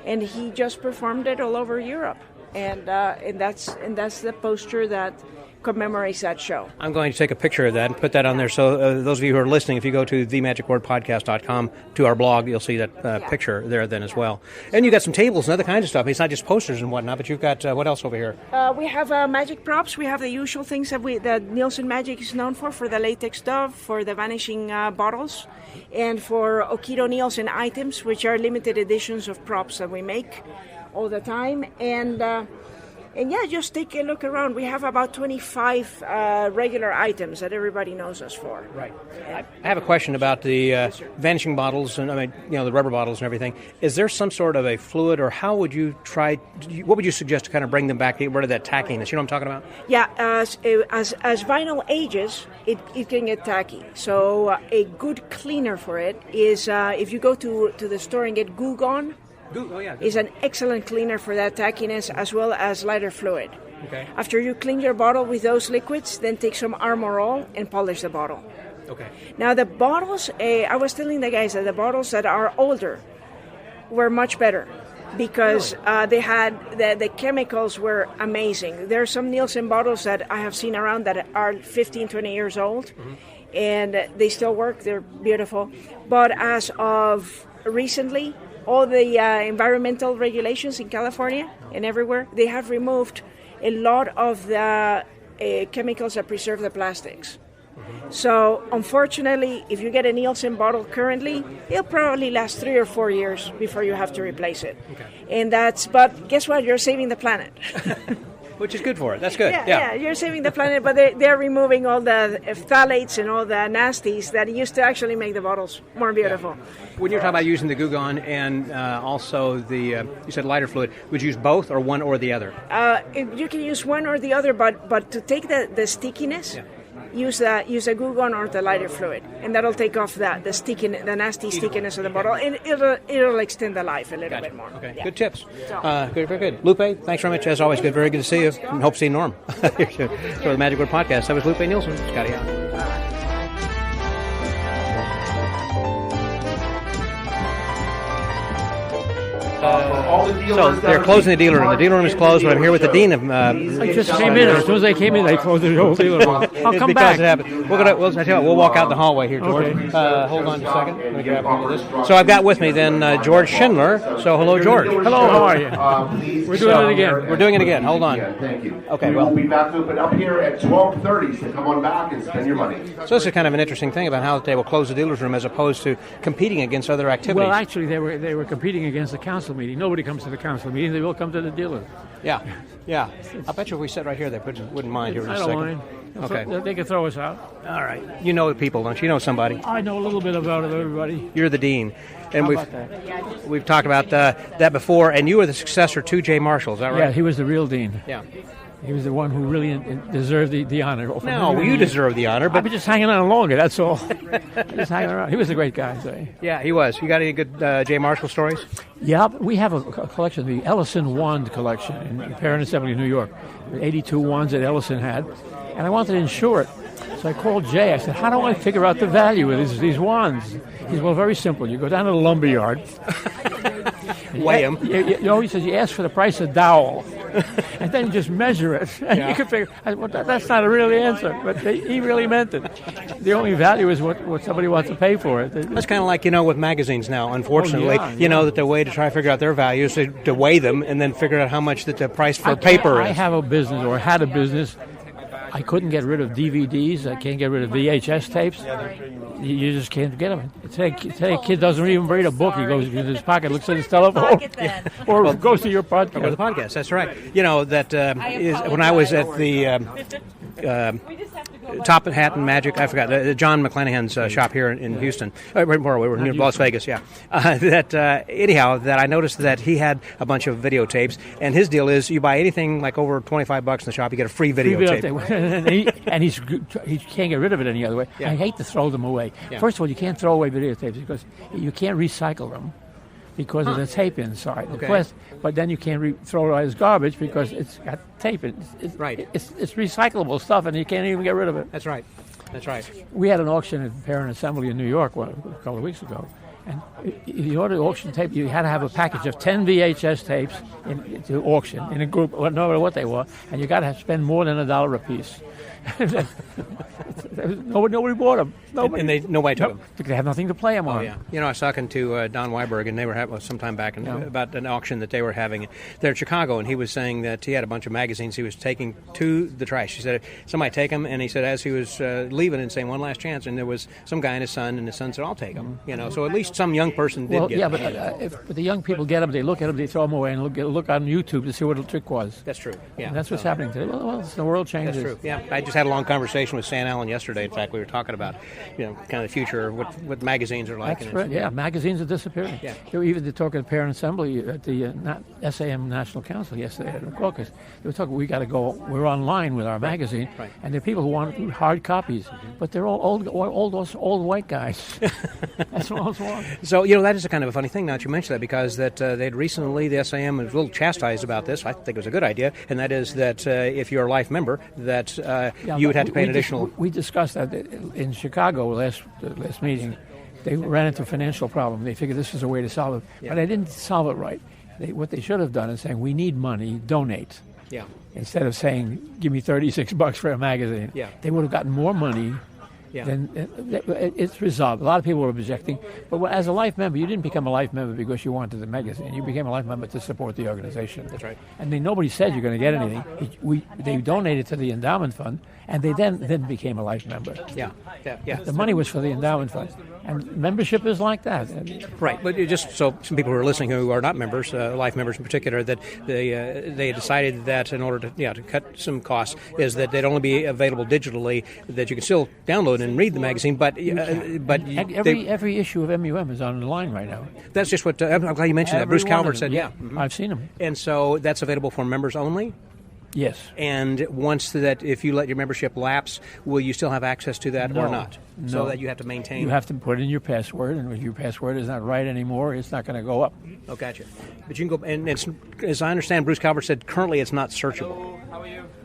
and he just performed it all over Europe, and that's the poster that commemorates that show. I'm going to take a picture of that and put that on there. So those of you who are listening, if you go to themagicwordpodcast.com to our blog, you'll see that picture there then as well. And you got some tables and other kinds of stuff. It's not just posters and whatnot, but you've got what else over here? We have magic props. We have the usual things that Nielsen Magic is known for the latex dove, for the vanishing bottles, and for Okido Nielsen items, which are limited editions of props that we make all the time. And yeah, just take a look around. We have about 25 regular items that everybody knows us for. Right. I have a question about the vanishing bottles and the rubber bottles and everything. Is there some sort of a fluid, or how would you what would you suggest to kind of bring them back, get rid of that tackiness? You know what I'm talking about? Yeah, as vinyl ages, it can get tacky. So a good cleaner for it is if you go to the store and get Goo Gone. Is an excellent cleaner for that tackiness, as well as lighter fluid. Okay. After you clean your bottle with those liquids, then take some Armor All and polish the bottle. Okay. Now the bottles, I was telling the guys that the bottles that are older were much better because they had the chemicals were amazing. There are some Nielsen bottles that I have seen around that are 15, 20 years old, and they still work. They're beautiful. But as of recently, all the environmental regulations in California and everywhere, they have removed a lot of the chemicals that preserve the plastics. So unfortunately, if you get a Nielsen bottle currently, it'll probably last 3 or 4 years before you have to replace it. And but guess what? You're saving the planet. Which is good for it. That's good. Yeah, you're saving the planet, but they're removing all the phthalates and all the nasties that used to actually make the bottles more beautiful. When you're talking about using the Goo-Gone and also the, you said lighter fluid, would you use both or one or the other? You can use one or the other, but to take the stickiness, use a Goo-Gone or the lighter fluid, and that'll take off the nasty stickiness of the bottle, and it'll extend the life a little bit more. Okay, good tips. Good, very good. Lupe, thanks very much. As always, very good to see you. And hope to see Norm for the Magic Word Podcast. That was Lupe Nielsen. Scotty out. So they're closing the dealer room. The dealer room is closed, but I'm here with the dean of. I just came in. As soon as I came in, they closed the whole dealer room. I'll come back. It happened. We'll walk out the hallway here, George. Okay. Hold on a second. Let me grab all of this. So I've got with me then George Schindler. So hello, George. Hello. How are you? We're doing it again. We're doing it again. Hold on. Thank you. Okay. We'll be back open up here at 12:30. So come on back and spend your money. So this is kind of an interesting thing about how they will close the dealer's room as opposed to competing against other activities. Well, actually, they were competing against the council meeting. Nobody comes to the council meeting. They will come to the dealer. Yeah. I bet you if we sit right here, they wouldn't mind here in a I second. don't mind. Okay. They can throw us out. All right. You know the people, don't you? You know somebody. I know a little bit about everybody. You're the dean. And How about that? We've talked about that before, and you were the successor to Jay Marshall, is that right? Yeah, he was the real dean. Yeah. He was the one who really deserved the honor. No, you deserve the honor, but I've been just hanging on longer, that's all. Just hanging around. He was a great guy, so. Yeah, he was. You got any good Jay Marshall stories? Yeah, we have a collection, the Ellison Wand collection in Parent Assembly, New York. 82 wands that Ellison had, and I wanted to insure it. So I called Jay. I said, how do I figure out the value of these wands? He said, well, very simple. You go down to the lumber yard. Weigh them. He says, you ask for the price of dowel. And then just measure it. And you can figure, that's not a real answer. But he really meant it. The only value is what somebody wants to pay for it. That's kind of like, with magazines now, unfortunately. That the way to try to figure out their value is to weigh them and then figure out how much the price for paper is. I have a business, or had a business. I couldn't get rid of DVDs. I can't get rid of VHS tapes. You just can't get them. Today a kid doesn't even read a book. He goes in his pocket, looks at his telephone, or goes to your podcast. Or the podcast, that's right. That is when I was at the Top Hat and Magic, I forgot, John McClanahan's shop here in Houston. Right more, we were near Las Vegas, yeah. Anyhow, that I noticed that he had a bunch of videotapes, and his deal is you buy anything like over $25 in the shop, you get a free videotape. and he can't get rid of it any other way. Yeah. I hate to throw them away. Yeah. First of all, you can't throw away videotapes because you can't recycle them because of the tape inside. Okay. But then you can't throw it as garbage because it's got tape. Right. It's recyclable stuff, and you can't even get rid of it. That's right. We had an auction at Parent Assembly in New York a couple of weeks ago. And if you ordered auction tape, you had to have a package of 10 VHS tapes to auction in a group, no matter what they were, and you got to spend more than $1 a piece. Nobody bought them. Nobody took them. They have nothing to play them on. Yeah. I was talking to Don Weiberg, and they were having some time back about an auction that they were having there in Chicago, and he was saying that he had a bunch of magazines he was taking to the trash. He said, somebody take them, and he said as he was leaving and saying one last chance, and there was some guy and his son, and his son said, I'll take them. So at least some young person did get them. But if the young people get them, they look at them, they throw them away, and look on YouTube to see what the trick was. That's true. Yeah, and that's what's happening today. Well, the world changes. That's true. Yeah, I just had a long conversation with Stan Allen yesterday. In fact, we were talking about, kind of the future of what magazines are like. That's right. Yeah, magazines are disappearing. Yeah. Even they talking at Parent Assembly at the SAM National Council yesterday at the caucus. They were talking. We got to go. We're online with our magazine, right. And there are people who want hard copies, but they're all old white guys. That's what else want. So that is a kind of a funny thing. Now that you mention that, because they'd recently the SAM was a little chastised about this. I think it was a good idea, and that is that if you're a life member, that you would have to pay an additional. We discussed that in Chicago last meeting. They ran into a financial problem. They figured this was a way to solve it, but they didn't solve it right. What they should have done is saying, we need money, donate. Yeah. Instead of saying, give me $36 for a magazine. Yeah. They would have gotten more money. Yeah. Then it's resolved. A lot of people were objecting, but as a life member, you didn't become a life member because you wanted the magazine. You became a life member to support the organization. That's right. And nobody said you're going to get anything. They donated to the endowment fund, And they then became a life member. Yeah. The money was for the endowment fund. And membership is like that. Right, but just so some people who are listening who are not members, life members in particular, that they decided that in order to cut some costs, is that they'd only be available digitally, that you can still download and read the magazine, but every issue of MUM is online right now. That's just what I'm glad you mentioned that. Bruce Calvert said, I've seen them. And so that's available for members only? Yes. And once that, if you let your membership lapse, will you still have access to that or not? No. So that you have to maintain? You have to put in your password, and if your password is not right anymore, it's not going to go up. Oh, gotcha. But you can go, and it's, as I understand, Bruce Calvert said currently it's not searchable.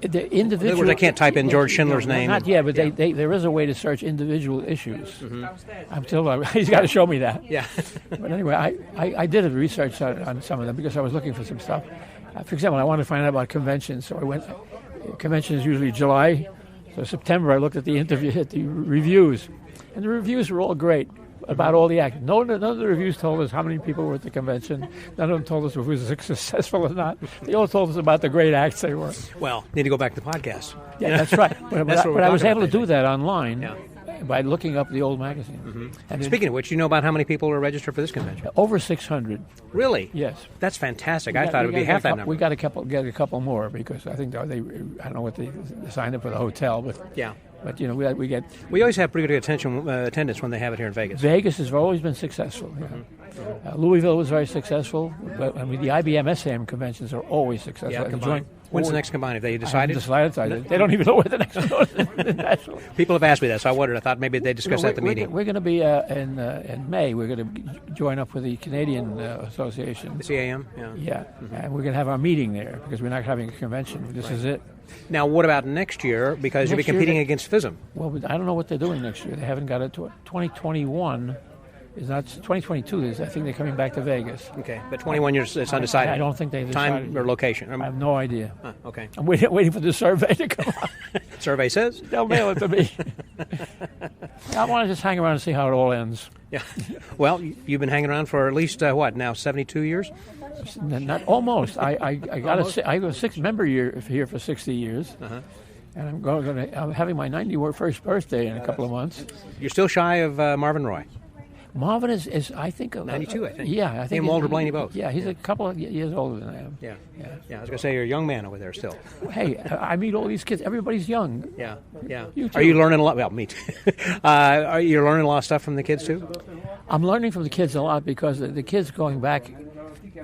The individual, in other words, I can't type in George Schindler's name. Not yet, but there is a way to search individual issues. Mm-hmm. He's got to show me that. Yeah. But anyway, I did a research on some of them because I was looking for some stuff. For example, I wanted to find out about conventions, so I went. Convention is usually July, so September I looked at the reviews, and the reviews were all great about all the acts. None of the reviews told us how many people were at the convention. None of them told us if it was successful or not. They all told us about the great acts they were. Well, need to go back to the podcast. Yeah, that's right. But I was able to do that online. Yeah. By looking up the old magazine. Mm-hmm. And speaking of which, you know about how many people are registered for this convention? Over 600. Really? Yes. That's fantastic. I thought it would be half that number. We got get a couple more because I think I don't know what they signed up for the hotel, but yeah. But we get. We always have pretty good attendance when they have it here in Vegas. Vegas has always been successful. Yeah. Mm-hmm. Louisville was very successful, but the IBM SM conventions are always successful. Yeah, combined. When's the next combined? Have they decided? They don't even know where the next one is. People have asked me that, so I wondered. I thought maybe they discussed that at the meeting. We're going to be in May. We're going to join up with the Canadian Association. The CAM? Yeah. Mm-hmm. And we're going to have our meeting there because we're not having a convention. This is it. Now, what about next year? Because you'll be competing against FISM. Well, I don't know what they're doing next year. They haven't got it to it. 2021 is not 2022. I think they're coming back to Vegas. Okay, but 21 years, it's undecided. I don't think they've decided. Time or location? I have no idea. Okay. I'm waiting for the survey to come out. Survey says? They'll mail it to me. I want to just hang around and see how it all ends. Yeah. Well, you've been hanging around for at least, now, 72 years? Not almost. I got I was a 6-member year here for 60 years. Uh-huh. And I'm having my 91st birthday in a couple of months. You're still shy of Marvin Roy. Marvin is I think 92. I think. Yeah, I think. Him, Walter Blaney, both. Yeah, he's a couple of years older than I am. Yeah. I was going to say you're a young man over there still. Hey, I meet all these kids. Everybody's young. Yeah. You too. Are you learning a lot? Well, me too. Are you learning a lot of stuff from the kids too? I'm learning from the kids a lot because the kids going back,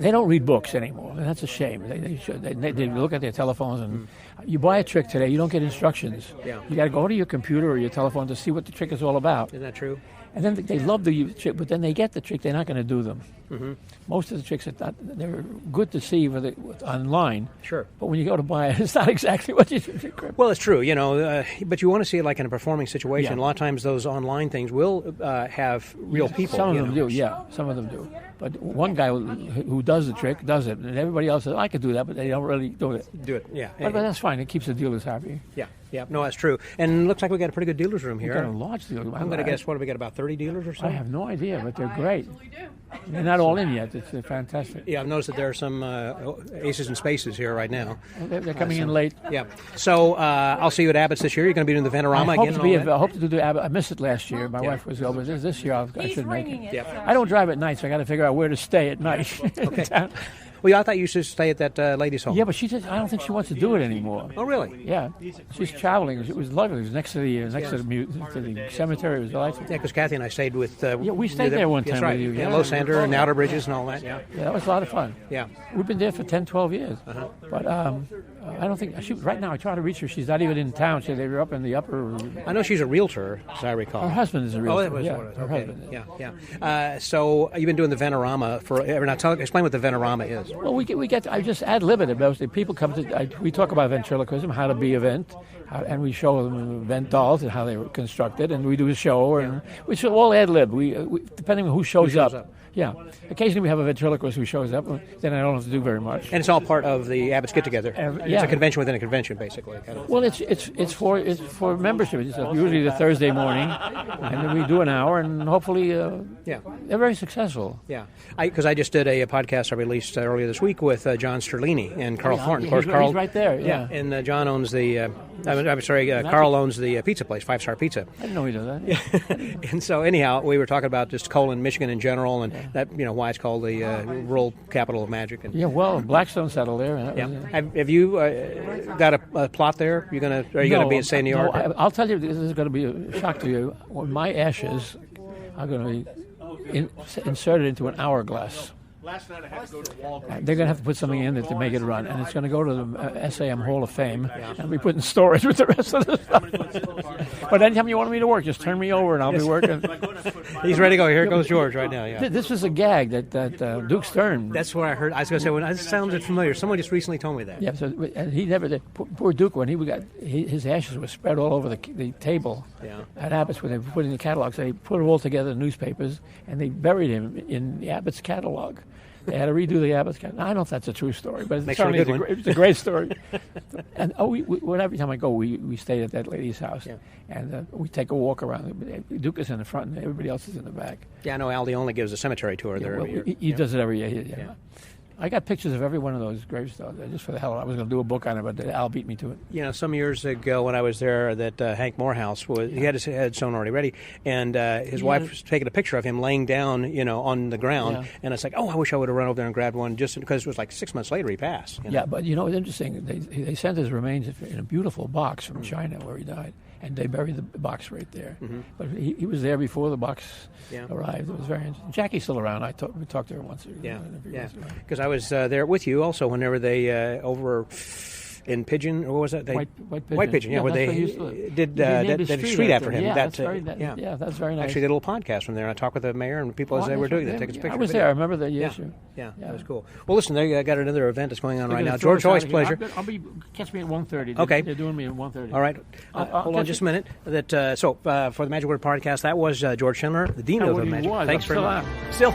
they don't read books anymore. And that's a shame. They should. They look at their telephones and you buy a trick today, you don't get instructions. Yeah. You got to go to your computer or your telephone to see what the trick is all about. Isn't that true? And then they love the trick, but then they get the trick, they're not going to do them. Mm-hmm. Most of the tricks, they're good to see online. Sure. But when you go to buy it, it's not exactly what you think. Well, it's true, but you want to see it like in a performing situation. Yeah. A lot of times those online things will have real people. Some of them do, yeah. Some of them do. But one guy who does the trick does it, and everybody else says, I could do that, but they don't really do it. Yeah. But that's fine. It keeps the dealers happy. Yeah. No, that's true. And it looks like we got a pretty good dealers room here. We've got a large dealer room. I'm going to guess, what do we got, about 30 dealers or so? I have no idea, but they're great. They're not all in yet. It's fantastic. Yeah, I've noticed that there are some aces and spaces here right now. They're coming in late. Yeah. So I'll see you at Abbott's this year. You're going to be doing the Venorama again? I hope to do the Abbott. I missed it last year. My wife was ill, but this year I should make it. Yeah. I don't drive at night, so I got to figure out where to stay at night. Okay. Well, I thought you used to stay at that ladies' home. Yeah, but I don't think she wants to do it anymore. Oh, really? Yeah. She's traveling. It was lovely. It was next to the cemetery. It was delightful. Yeah, because Kathy and I stayed with... we stayed there one time with you. Yeah, Losander and Outer Bridges and all that, yeah. Yeah, that was a lot of fun. Yeah. We've been there for 10, 12 years. Uh-huh. But I don't think... right now, I try to reach her. She's not even in town. They were up in the upper... I know she's a realtor, as I recall. Her husband is a realtor. Oh, that was yeah, what it was. Her Okay. husband. Yeah. So you've been doing the Venorama for... Now, explain what the Venorama is. Well, we get. I just ad-lib it. Mostly people come to. We talk about ventriloquism, how to be event, and we show them event dolls and how they were constructed, and we do a show, and we all ad-lib. We depending on who shows up. Yeah. Occasionally we have a ventriloquist who shows up. Then I don't have to do very much. And it's all part of the Abbott's get-together. It's a convention within a convention, basically. Kind of. Well, it's for membership. It's usually the Thursday morning, and then we do an hour, and hopefully, they're very successful. Yeah, because I just did a podcast I released earlier this week with John Sterlini and Carl Thornton. Of course, Carl, he's right there. Yeah, and John owns the. Carl owns the pizza place, 5 Star Pizza. I didn't know he did that. Yeah. And so anyhow, we were talking about just coal in Michigan in general, and that why it's called the rural capital of magic. And, well, Blackstone settled there. Have you got a plot there? Are you going to be in, say, New York? No, I'll tell you, this is going to be a shock to you. When my ashes are going to be inserted into an hourglass. Last night I had to go to Walgreens. They're going to have to put something in it to make it run, and it's going to go to the SAM Hall of Fame, and be put in storage with the rest of the stuff. But anytime you want me to work, just turn me over, and I'll be working. He's ready to go. Here goes George right now. Yeah. This was a gag that Duke Stern. That's what I heard. I was going to say, when it sounded familiar. Someone just recently told me that. Yeah, and he never did. Poor Duke, when his ashes were spread all over the table at Abbott's when they were putting the catalogs. They put it all together in newspapers, and they buried him in the Abbott's catalog. They had to redo the Abbott's catalog. I don't know if that's a true story, but it's a great story. And every time I go, we stay at that lady's house, and we take a walk around. Duke is in the front, and everybody else is in the back. Yeah, I know Aldi only gives a cemetery tour there every year. He does it every year. Yeah. I got pictures of every one of those gravestones just for the hell of it. I was going to do a book on it, but Al beat me to it. Some years ago when I was there, that Hank Morehouse he had his headstone already ready, and his wife was taking a picture of him laying down, on the ground, and it's like, I wish I would have run over there and grabbed one, just because it was like 6 months later he passed. Yeah, but it's interesting. They sent his remains in a beautiful box from China where he died. And they buried the box right there. Mm-hmm. But he was there before the box arrived. It was very interesting. Jackie's still around. We talked to her once. Because I was there with you also whenever they over in Pigeon, or what was that? White Pigeon. Yeah, where they did a street after him. Yeah, that's very nice. Actually, did a little podcast from there, and I talked with the mayor and people as they were doing that, taking pictures. I was there. I remember the issue. Yeah, that was cool. Well, listen, I got another event that's going on right now. George, always a pleasure. Catch me at 1:30. Okay. They're doing me at 1:30. All right. Hold on just a minute. For the Magic Word Podcast, that was George Schindler, the Dean of the Magic. Thanks very much. Still.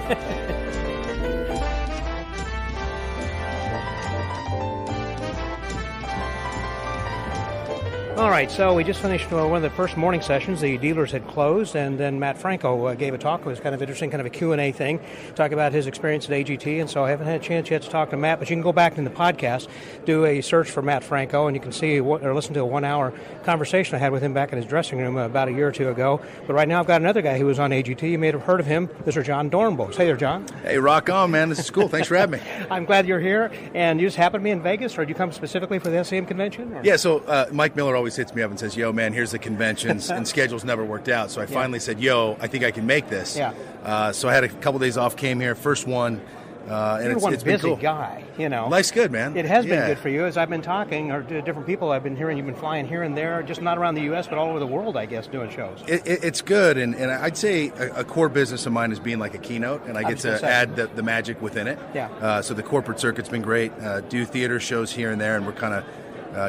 All right, so we just finished one of the first morning sessions. The dealers had closed, and then Matt Franco gave a talk. It was kind of interesting, kind of a Q&A thing, talk about his experience at AGT, and so I haven't had a chance yet to talk to Matt, but you can go back in the podcast, do a search for Matt Franco, and you can see or listen to a 1-hour conversation I had with him back in his dressing room about a year or two ago. But right now I've got another guy who was on AGT. You may have heard of him, Mr. John Dornbos. Hey there, John. Hey, rock on, man. This is cool. Thanks for having me. I'm glad you're here. And you just happened to be in Vegas, or did you come specifically for the SAM convention? Or? Yeah, so Mike Miller always hits me up and says, yo, man, here's the conventions, and schedules never worked out. So I finally said, yo, I think I can make this. Yeah. So I had a couple days off, came here, first one. And it's been cool. Guy, Life's good, man. It has been good for you. As I've been talking to different people, I've been hearing you've been flying here and there, just not around the U.S., but all over the world, I guess, doing shows. It's good, and I'd say a core business of mine is being like a keynote, and I get to add the magic within it. Yeah. So the corporate circuit's been great. Do theater shows here and there, and we're kind of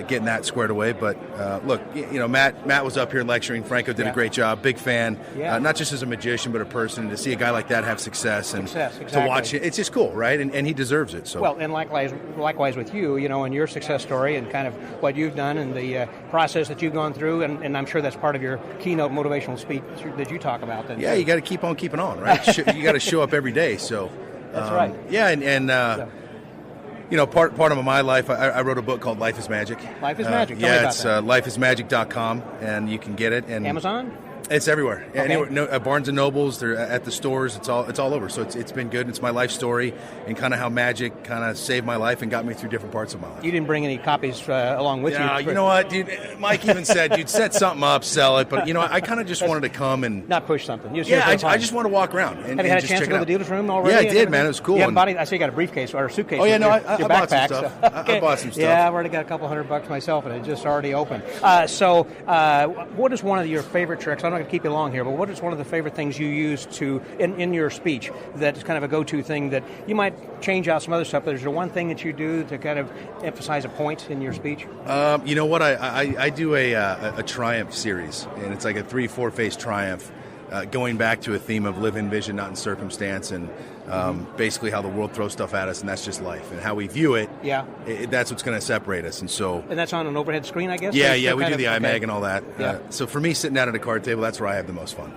getting that squared away. But look, Matt was up here lecturing. Franco did a great job. Big fan. Not just as a magician, but a person. To see a guy like that have success and to watch it, it's just cool, right? And he deserves it. So well, and likewise with you, and your success story and kind of what you've done and the process that you've gone through, and I'm sure that's part of your keynote motivational speech that you talk about. Then, you got to keep on keeping on, right? You got to show up every day. So that's right. Yeah, and part of my life, I wrote a book called Life is Magic. Life is Magic. It's lifeismagic.com, and you can get it. And Amazon? It's everywhere. Okay. Anywhere, Barnes and Nobles, they're at the stores. It's all over. So it's been good. It's my life story and kind of how magic kind of saved my life and got me through different parts of my life. You didn't bring any copies along with you? You know what, dude? Mike even said, dude, set something up, sell it. But, I kind of just wanted to come and... Not push something. I just want to walk around. And, have you had a chance to go to the dealer's room already? Yeah, I did, man. It was cool. I see you got a briefcase or a suitcase. Oh, yeah, no, I bought some backpack, stuff. So, okay. I bought some stuff. Yeah, I've already got a couple $100 myself, and it's just already open. What is one of your favorite tricks? I'm not going to keep you long here, but what is one of the favorite things you use in your speech that's kind of a go-to thing that you might change out some other stuff, but is there one thing that you do to kind of emphasize a point in your speech? You know what? I do a triumph series, and it's like a 3-4 phase triumph. going back to a theme of live in vision, not in circumstance, and basically how the world throws stuff at us, and that's just life. And how we view it, that's what's going to separate us. And that's on an overhead screen, I guess? Yeah, we do the iMag and all that. Yeah. So for me, sitting down at a card table, that's where I have the most fun.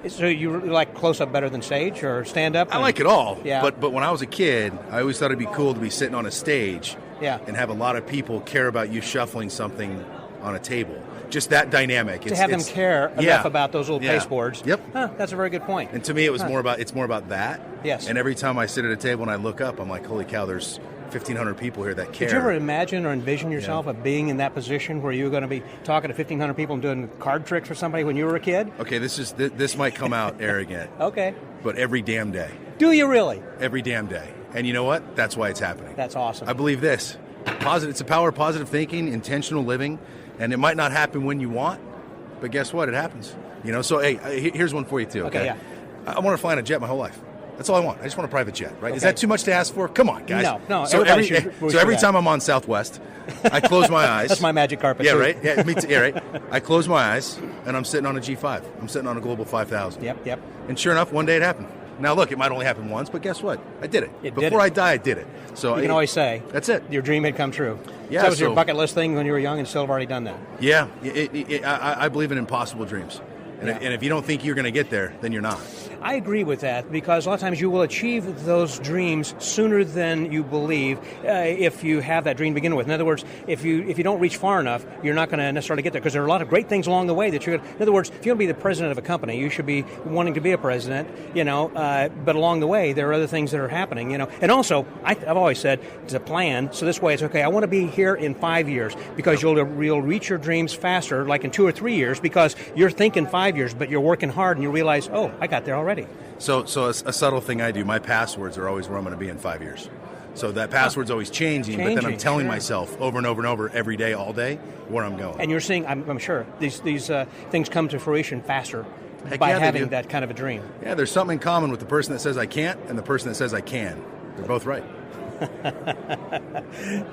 So you like close-up better than stage or stand-up? I like it all, but when I was a kid, I always thought it'd be cool to be sitting on a stage and have a lot of people care about you shuffling something on a table. Just that dynamic. To have them care enough about those little pasteboards. Yep. Huh, that's a very good point. And to me, it was more about that. Yes. And every time I sit at a table and I look up, I'm like, holy cow, there's 1,500 people here that care. Did you ever imagine or envision yourself of being in that position where you were going to be talking to 1,500 people and doing card tricks for somebody when you were a kid? Okay, this might come out arrogant. Okay. But every damn day. Do you really? Every damn day. And you know what? That's why it's happening. That's awesome. I believe this. It's a power of positive thinking, intentional living, and it might not happen when you want, but guess what? It happens. So hey, here's one for you too. Okay. I want to fly on a jet my whole life. That's all I want. I just want a private jet, right? Okay. Is that too much to ask for? Come on, guys. No. So every time I'm on Southwest, I close my eyes. That's my magic carpet. Yeah, too. right. Yeah, me too. Yeah, right. I close my eyes, and I'm sitting on a G5. I'm sitting on a Global 5000. Yep. And sure enough, one day it happened. Now look, it might only happen once, but guess what? I did it. Before I die, I did it. So you can always say that's it. Your dream had come true. Yeah. So that was your bucket list thing when you were young, and still have already done that. Yeah. I believe in impossible dreams. And if you don't think you're going to get there, then you're not. I agree with that, because a lot of times you will achieve those dreams sooner than you believe if you have that dream to begin with. In other words, if you don't reach far enough, you're not going to necessarily get there, because there are a lot of great things along the way that you're going to... In other words, if you're going to be the president of a company, you should be wanting to be a president, but along the way, there are other things that are happening, And also, I've always said, it's a plan, so this way it's okay, I want to be here in 5 years, because you'll reach your dreams faster, like in 2 or 3 years, because you're thinking 5 years, but you're working hard, and you realize, oh, I got there already. So a subtle thing I do, my passwords are always where I'm going to be in 5 years. So that password's always changing, but then I'm telling myself over and over and over every day, all day, where I'm going. And you're seeing, I'm sure, these things come to fruition faster by having that kind of a dream. Yeah, there's something in common with the person that says I can't and the person that says I can. They're both right.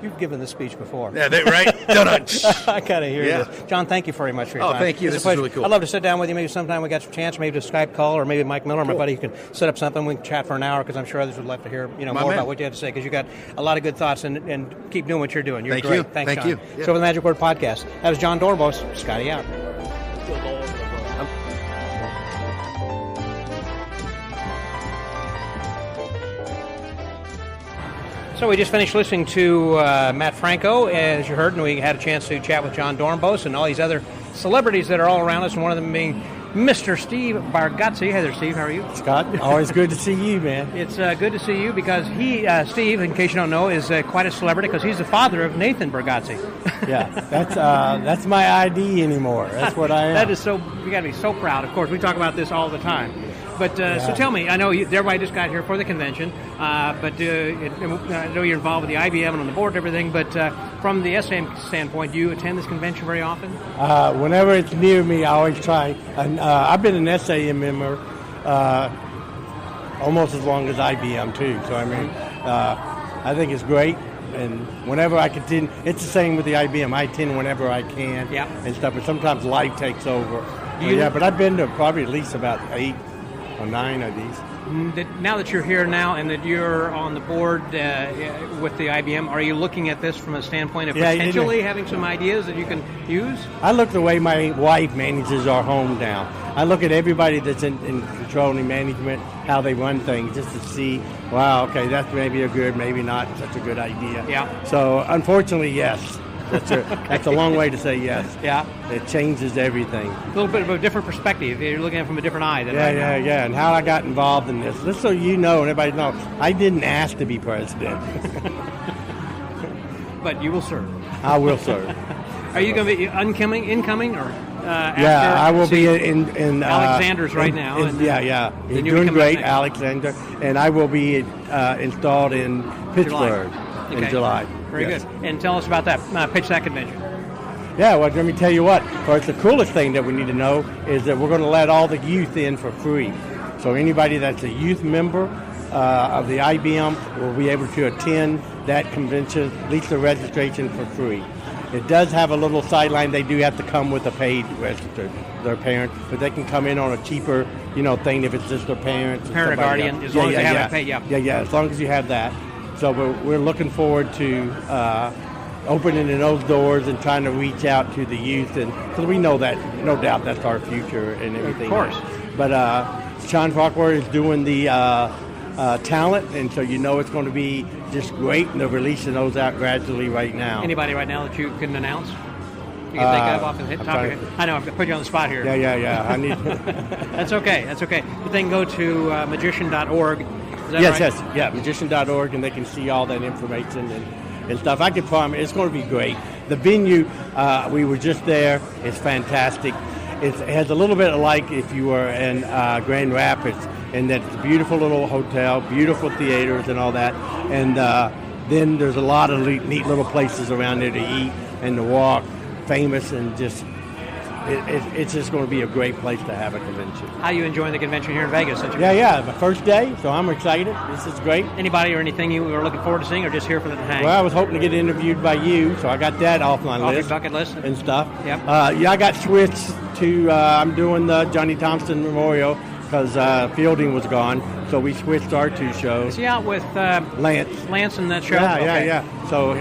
You've given this speech before. Yeah, right? I kind of hear this. John, thank you very much for your time. Oh, thank you. This is really cool. I'd love to sit down with you. Maybe sometime we got a chance, maybe to Skype call, or maybe Mike Miller, my buddy, who can set up something. We can chat for an hour, because I'm sure others would love to hear more about what you have to say, because you got a lot of good thoughts, and keep doing what you're doing. You're great. Thanks, Thank John. you. Yeah. So, the Magic Word Podcast. That was John Dorbos. Scotty out. So we just finished listening to Matt Franco, as you heard, and we had a chance to chat with John Dornbos and all these other celebrities that are all around us, and one of them being Mr. Steve Bargatze. Hey there, Steve. How are you? Scott, always good to see you, man. It's good to see you, because Steve, in case you don't know, is quite a celebrity, because he's the father of Nathan Bargatze. Yeah, that's my ID anymore. That's what I am. That is so. You got to be so proud. Of course, we talk about this all the time. But so tell me, I know everybody just got here for the convention, but I know you're involved with the IBM and on the board and everything, but from the SM standpoint, do you attend this convention very often? Whenever it's near me, I always try. And, I've been an SAM member almost as long as IBM, too. So, I mean, I think it's great. And whenever I can attend, it's the same with the IBM. I attend whenever I can and stuff, but sometimes life takes over. But I've been to probably at least about 8 or 9 of these. Now that you're here now and that you're on the board with the IBM, are you looking at this from a standpoint of potentially having some ideas that you can use? I look the way my wife manages our home now. I look at everybody that's in controlling management, how they run things, just to see, wow, okay, that's maybe maybe not such a good idea. Yeah. So, unfortunately, yes. That's a long way to say yes. Yeah. It changes everything. A little bit of a different perspective. You're looking at it from a different eye. Yeah. And how I got involved in this. Just so you know, and everybody knows, I didn't ask to be president. But you will serve. I will serve. Are you going to be incoming, or after? Yeah, I will be in Alexander's right now. He's doing great, Alexander. And I will be installed in Pittsburgh in July. Very good. And tell us about that. Pitch that convention. Yeah, well, let me tell you what. Of course, the coolest thing that we need to know is that we're going to let all the youth in for free. So anybody that's a youth member of the IBM will be able to attend that convention, at least the registration, for free. It does have a little sideline. They do have to come with a paid register, their parents, but they can come in on a cheaper, thing if it's just their parents. Parent or guardian, as long as they have it paid, Yeah, as long as you have that. So we're looking forward to opening those doors and trying to reach out to the youth, and because we know that, no doubt, that's our future and everything. Of course. But Sean Farquhar is doing the talent, and so it's going to be just great, and they're releasing those out gradually right now. Anybody right now that you can announce? You can think of off the top of your head? I know, I've put you on the spot here. Yeah. I need. That's okay. But they can go to magician.org. Is that yes, right? yes, yeah, magician.org, and they can see all that information and stuff. I can promise it's going to be great. The venue, we were just there. It's fantastic. It has a little bit like if you were in Grand Rapids, and that it's a beautiful little hotel, beautiful theaters and all that. And then there's a lot of neat little places around there to eat and to walk, famous, and just it's just going to be a great place to have a convention. How are you enjoying the convention here in Vegas? Yeah, my first day, so I'm excited. This is great. Anybody or anything you were looking forward to seeing, or just here for the hang? Well, I was hoping to get interviewed by you, so I got that off my list. Your bucket list? And stuff. Yep. I got switched to, I'm doing the Johnny Thompson Memorial because Fielding was gone, so we switched our two shows. Is he out with Lance in that show? Yeah. So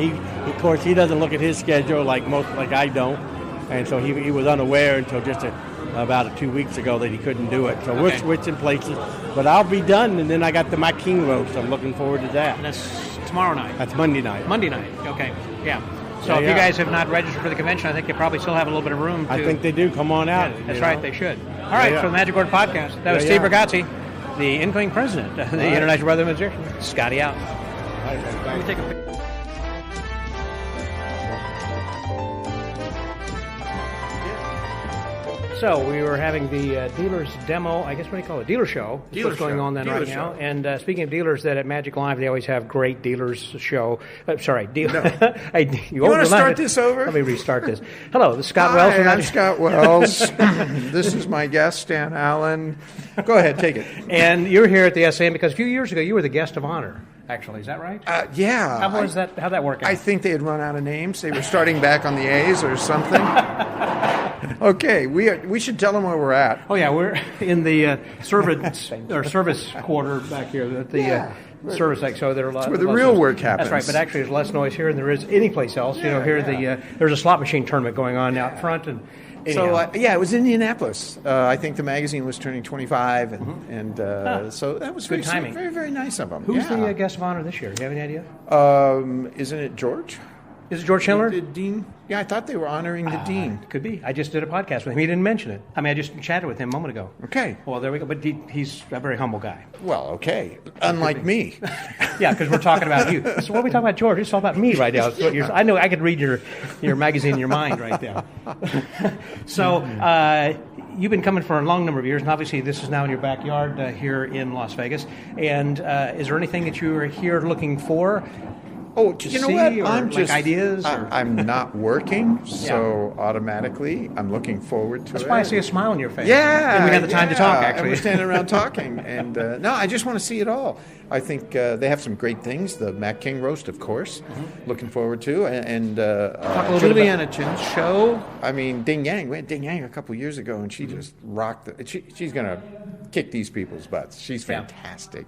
he, of course, he doesn't look at his schedule like I don't. And so he was unaware until just about 2 weeks ago that he couldn't do it. So we're switching places. But I'll be done, and then I got the Mike King roast. I'm looking forward to that. And that's tomorrow night? That's Monday night. Monday night, okay. Yeah. So if you guys have not registered for the convention, I think you probably still have a little bit of room. I think they do. Come on out. Yeah, that's right, they should. All right, for the Magic Word Podcast, that was Steve Ragazzi, the incoming president of the International Brotherhood of Magicians. Scotty out. Let me take a picture. So we were having the dealers demo, I guess what do you call it, dealer show. That's what's going on then right now. And speaking of dealers, that at Magic Live, they always have great dealers show. You want to start this over? Let me restart this. Hello, this is Scott Wells. Hi, I'm Scott Wells. This is my guest, Dan Allen. Go ahead, take it. And you're here at the SAM because a few years ago you were the guest of honor. Actually, is that right? Yeah. How'd that work out? I think they had run out of names. They were starting back on the A's or something. Okay, we should tell them where we're at. Oh yeah, we're in the service quarter back here. At the service deck. So there are a lot. That's where the real work happens. That's right. But actually, there's less noise here than there is any place else. There's a slot machine tournament going on out front and. So it was Indianapolis. I think the magazine was turning 25, so that was good timing. Very, very nice of them. Who's the guest of honor this year? Do you have any idea? Isn't it George? Is it George Schindler? The dean? Yeah, I thought they were honoring the dean. Could be. I just did a podcast with him. He didn't mention it. I mean, I just chatted with him a moment ago. Okay. Well, there we go. But he's a very humble guy. Well, okay. Unlike me. Yeah, because we're talking about you. So what are we talking about, George? It's all about me right now. I know I could read your magazine in your mind right now. So you've been coming for a long number of years, and obviously this is now in your backyard here in Las Vegas. And is there anything that you are here looking for? Oh, you know what? I'm just ideas. I'm not working, so automatically I'm looking forward to it. That's why I see a smile on your face. Yeah, and we had the time to talk. Actually, we're standing around talking, and no, I just want to see it all. I think they have some great things. The Matt King roast, of course, looking forward to, and Juliana Chin's show. I mean, Ding Yang. We had Ding Yang a couple years ago, and she just rocked it. She's gonna kick these people's butts. She's fantastic,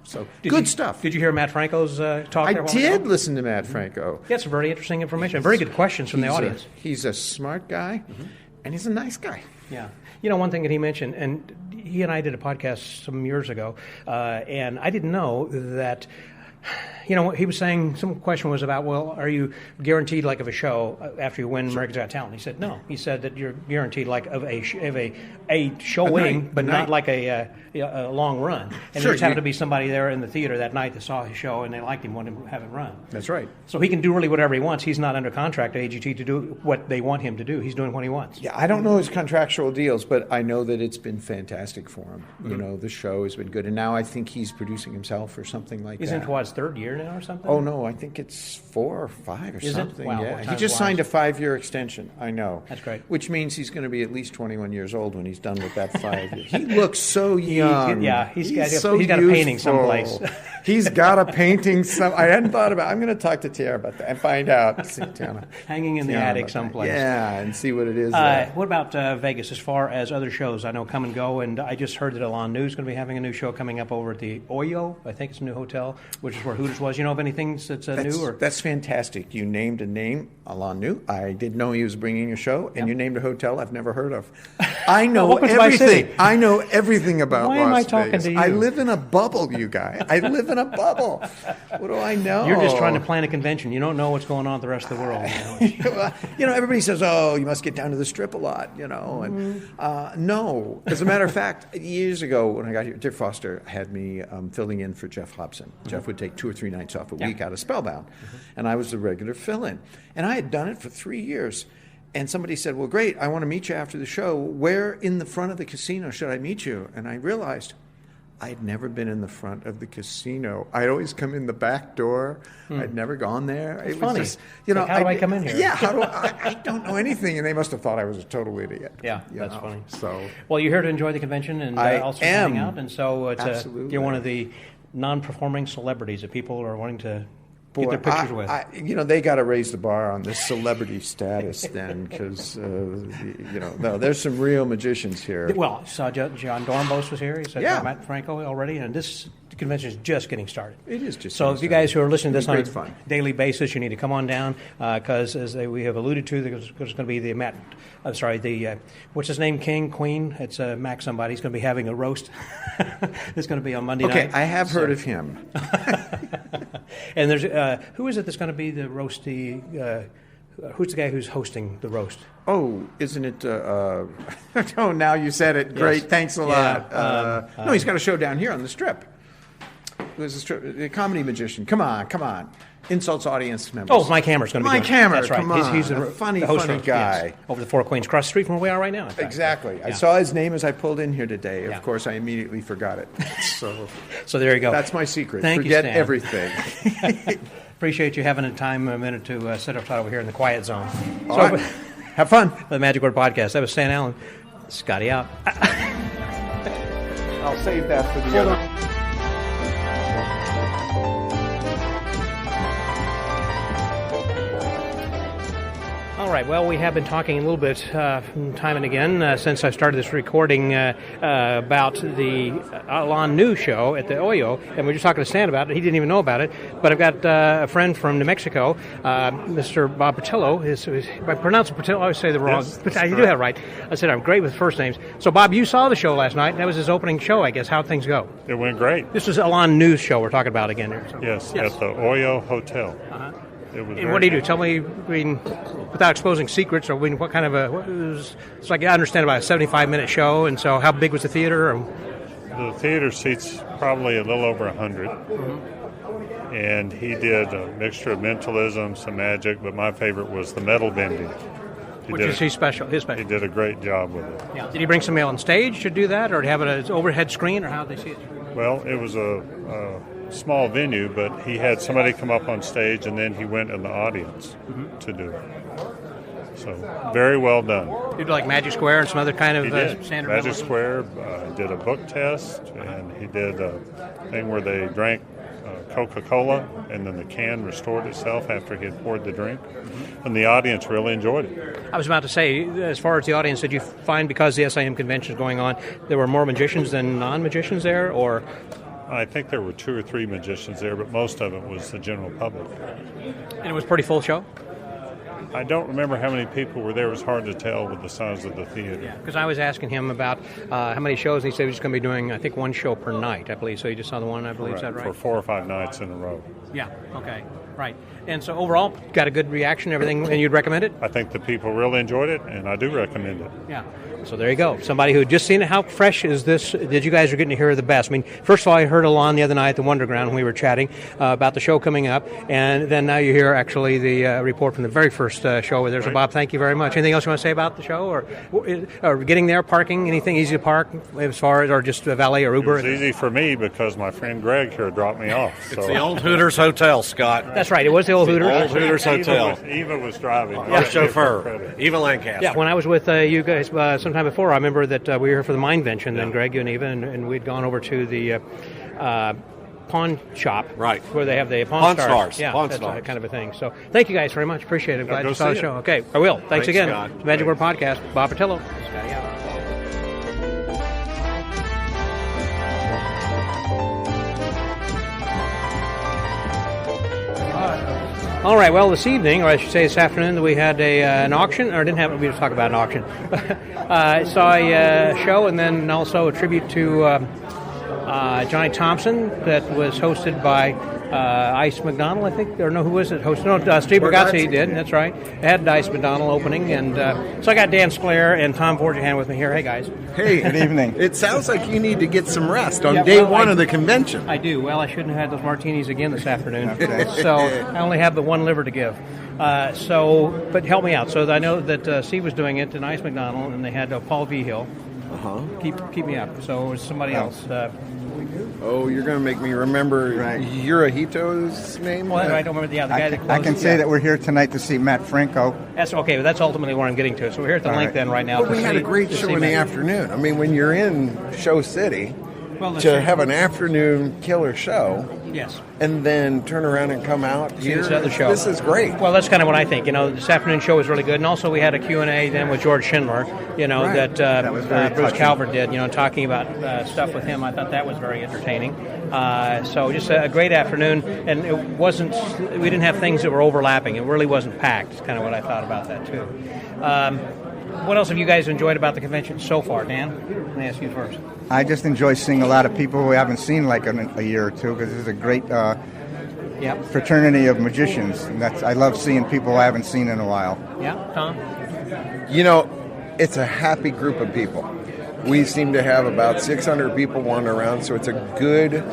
So good stuff. Did you hear Matt Franco's talk? I did listen to Matt Franco. He had some very interesting information, very good questions from the audience. He's a smart guy, and he's a nice guy. Yeah. One thing that he mentioned, and he and I did a podcast some years ago, and I didn't know that. He was saying some question was about, well, are you guaranteed like of a show after you win America's Got Talent? He said no. He said that you're guaranteed like of a show winning, but not like a long run. And there just happened to be somebody there in the theater that night that saw his show and they liked him, wanted to have it run. That's right. So he can do really whatever he wants. He's not under contract at AGT to do what they want him to do. He's doing what he wants. Yeah, I don't know his contractual deals, but I know that it's been fantastic for him. The show has been good, and now I think he's producing himself or something like that. He's into what, his third year now or something? Oh, no, I think it's 4 or 5 or Is it? something. Wow, Yeah. what He time just flies. signed a 5-year extension. I know. That's great. Which means he's going to be at least 21 years old when he's done with that 5 years. He looks so young. He's got so a painting youthful. someplace. He's got a painting. I hadn't thought about it. I'm going to talk to Tiara about that and find out. See, Tiana. Hanging in the Tiana attic about that. someplace. Yeah, and see what it is. What about Vegas as far as other shows? I know Come and Go, and I just heard that Alon New is going to be having a new show coming up over at the Oyo. I think it's a new hotel, which is where Hooters was. You know of anything that's new? Or That's fantastic. You named a name, Alon New. I didn't know he was bringing a show, and you named a hotel I've never heard of. I know Welcome to my everything. city. I know everything about Why Las am I talking Vegas. to you? I live in a bubble, you guys. I live in a bubble. What do I know? You're just trying to plan a convention. You don't know what's going on with the rest of the world. Everybody says, "Oh, you must get down to the Strip a lot," And no, as a matter of fact, years ago when I got here, Dick Foster had me filling in for Jeff Hobson. Jeff would take 2 or 3 nights off a week out of Spellbound, and I was the regular fill-in. And I had done it for 3 years. And somebody said, "Well, great, I want to meet you after the show. Where in the front of the casino should I meet you?" And I realized I'd never been in the front of the casino. I'd always come in the back door. I'd never gone there. It's was funny. just, How do I come in here? Yeah, I don't know anything, and they must have thought I was a total idiot. Yeah, that's funny. So, well, you're here to enjoy the convention and I also am. hang out, and so it's Absolutely. you're one of the non-performing celebrities that people are wanting to get their pictures with. they got to raise the bar on this celebrity status then, because no, there's some real magicians here. Well, saw John Dornbos was here. He said Matt Franco already, and this convention is just getting started. It is just. So if you guys who are listening to this on great a fun. daily basis, you need to come on down because, as we have alluded to, there's going to be the what's his name, King, Queen? It's Mac somebody. He's going to be having a roast. It's going to be on Monday night. Okay, I have heard of him. And there's who is it that's going to be the roasty? Who's the guy who's hosting the roast? Oh, isn't it? Oh, now you said it. Great, Yes. thanks a lot. No, he's got a show down here on the Strip. There's a strip, the comedy magician. Come on. Insults audience members. Oh, Mike Hammer's going to be Mike doing it. Hammer, That's right. come on. He's a funny the host guy. yes. Over the Four Queens, across the street from where we are right now. in fact. Exactly. Yeah. I saw his name as I pulled in here today. Of course, I immediately forgot it. So there you go. That's my secret. Thank Forget you, Stan. everything. Appreciate you having a minute to sit up over here in the quiet zone. All right. Have fun. The Magic Word Podcast. That was Stan Allen. Scotty out. I'll save that for the other. All right. Well, we have been talking a little bit from time and again since I started this recording about the Alon New show at the Oyo, and we were just talking to Stan about it. He didn't even know about it, but I've got a friend from New Mexico, Mr. Bob Patillo. If I pronounce Patillo, I always say the wrong. Yes, But you do have it right. I said I'm great with first names. So, Bob, you saw the show last night. That was his opening show, I guess. How'd things go? It went great. This was Alon New's show we're talking about again here. So. Yes, at the Oyo Hotel. Uh-huh. It was. And what do you do? Tell me, without exposing secrets, or what kind of it's like I understand about a 75-minute show, and so how big was the theater? The theater seats probably a little over 100. Mm-hmm. And he did a mixture of mentalism, some magic, but my favorite was the metal bending. Which is his special. He did a great job with it. Yeah. Did he bring somebody on stage to do that, or did he have an overhead screen, or how did they see it? Well, it was a small venue, but he had somebody come up on stage, and then he went in the audience to do it. So, very well done. Did like Magic Square and some other kind of He did. standard Magic members? Square did a book test, and he did a thing where they drank Coca-Cola, and then the can restored itself after he had poured the drink, and the audience really enjoyed it. I was about to say, as far as the audience, did you find because the SIM convention is going on, there were more magicians than non-magicians there, or? I think there were 2 or 3 magicians there, but most of it was the general public. And it was a pretty full show? I don't remember how many people were there. It was hard to tell with the size of the theater. Because I was asking him about how many shows, and he said he was going to be doing, I think, 1 show per night, I believe. So you just saw the one, I believe, is that right? For 4 or 5 nights in a row. Yeah, okay. Right. And so overall, got a good reaction, everything, and you'd recommend it? I think the people really enjoyed it, and I do recommend it. Yeah. So there you go. Somebody who had just seen it. How fresh is this that you guys are getting to hear the best? I mean, first of all, I heard Alon the other night at the Wonderground when we were chatting about the show coming up, and then now you hear actually the report from the very first show there. So, Right. Bob, thank you very much. Anything else you want to say about the show, or getting there, parking, anything easy to park as far as, or just valet or Uber? It was easy for me because my friend Greg here dropped me off. It's the old Hooters Hotel, Scott. That's right. It was the old Hooters. Old Hooters Hotel. Eva was driving. Our chauffeur, Eva Lancaster. Yeah, when I was with you guys sometime before, I remember that we were here for the Mindvention, then Greg, you and Eva, and we'd gone over to the pawn shop, right, where they have the pawn stars. Yeah, Pawn that's Stars. Kind of a thing. So thank you guys very much. Appreciate it. Glad go you saw the see show. it. Okay, I will. Thanks again. Scott. It's Magic Word Podcast. Bob Patillo. Scotty out. All right. Well, this evening, or I should say this afternoon, we had an auction, or didn't have. We didn't talk about an auction. I saw a show, and then also a tribute to Johnny Thompson that was hosted by Ice McDonald, I think, or no, who was it? Hosted? No, Steve Bargatze did. That's right. It had Ice McDonald opening, and so I got Dan Sclair and Tom Forgehan with me here. Hey, guys. Hey, good evening. It sounds like you need to get some rest on day one of the convention. I do. Well, I shouldn't have had those martinis again this afternoon. So I only have the one liver to give. But help me out. So I know that Steve was doing it, and Ice McDonald, and they had Paul Vigil. Keep me up. So it was somebody else. Oh, you're going to make me remember Hirohito's name? Well, I don't remember the guy that closed. I can say that we're here tonight to see Matt Franco. That's okay, but that's ultimately where I'm getting to. So we're here at the link then right now. But we had a great show in the afternoon. I mean, when you're in Show City, to have an afternoon killer show, yes, and then turn around and come out see here, this other show. This is great. Well, that's kind of what I think. You know, this afternoon show was really good, and also we had a Q&A then with George Schindler. You know, Right. that was very Bruce touching. Calvert did. You know, talking about stuff with him. I thought that was very entertaining. So just a great afternoon, and it wasn't. We didn't have things that were overlapping. It really wasn't packed. It's kind of what I thought about that too. What else have you guys enjoyed about the convention so far, Dan? Let me ask you first. I just enjoy seeing a lot of people we haven't seen like in a year or two, because this is a great fraternity of magicians. And I love seeing people I haven't seen in a while. Yeah, Tom? You know, it's a happy group of people. We seem to have about 600 people wandering around, so it's a good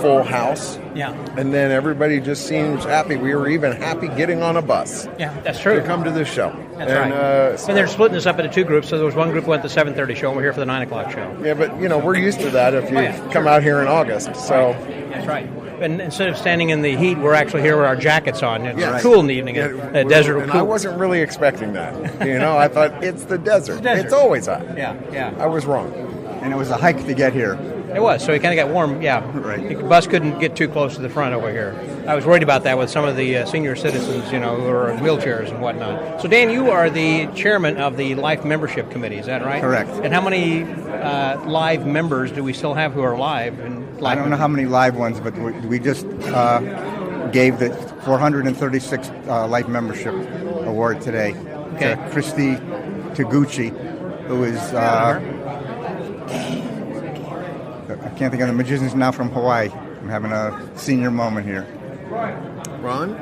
full house. Yeah. And then everybody just seems happy. We were even happy getting on a bus. Yeah, that's true. To come to this show. That's right. And they're splitting this up into two groups. So there was one group who went to the 7:30 show, and we're here for the 9 o'clock show. Yeah, but, you know, we're used to that if you come out here in August. So. That's right. And instead of standing in the heat, we're actually here with our jackets on. It's Yes. cool in the evening. The desert will And cool. I wasn't really expecting that. You know, I thought it's the desert. It's always hot. Yeah. I was wrong. And it was a hike to get here. It was, so it kind of got warm, yeah. Right. The bus couldn't get too close to the front over here. I was worried about that with some of the senior citizens, you know, who are in wheelchairs and whatnot. So, Dan, you are the chairman of the Life Membership Committee, is that right? Correct. And how many live members do we still have who are live? I don't know how many live ones, but we just gave the 436 Life Membership Award today to Christy Taguchi, who is... I can't think of the magician's now from Hawaii. I'm having a senior moment here. Ron?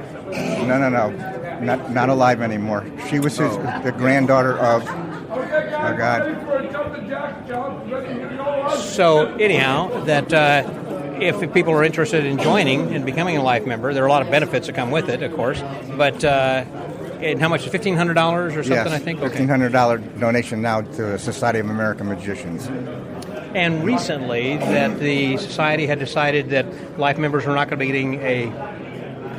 No. Not alive anymore. She was the granddaughter of... Oh, God. So, anyhow, that if people are interested in joining and becoming a Life member, there are a lot of benefits that come with it, of course. But and how much? $1,500 or something, yes, I think? $1,500 donation now to the Society of American Magicians. And recently, that the Society had decided that Life members were not going to be getting a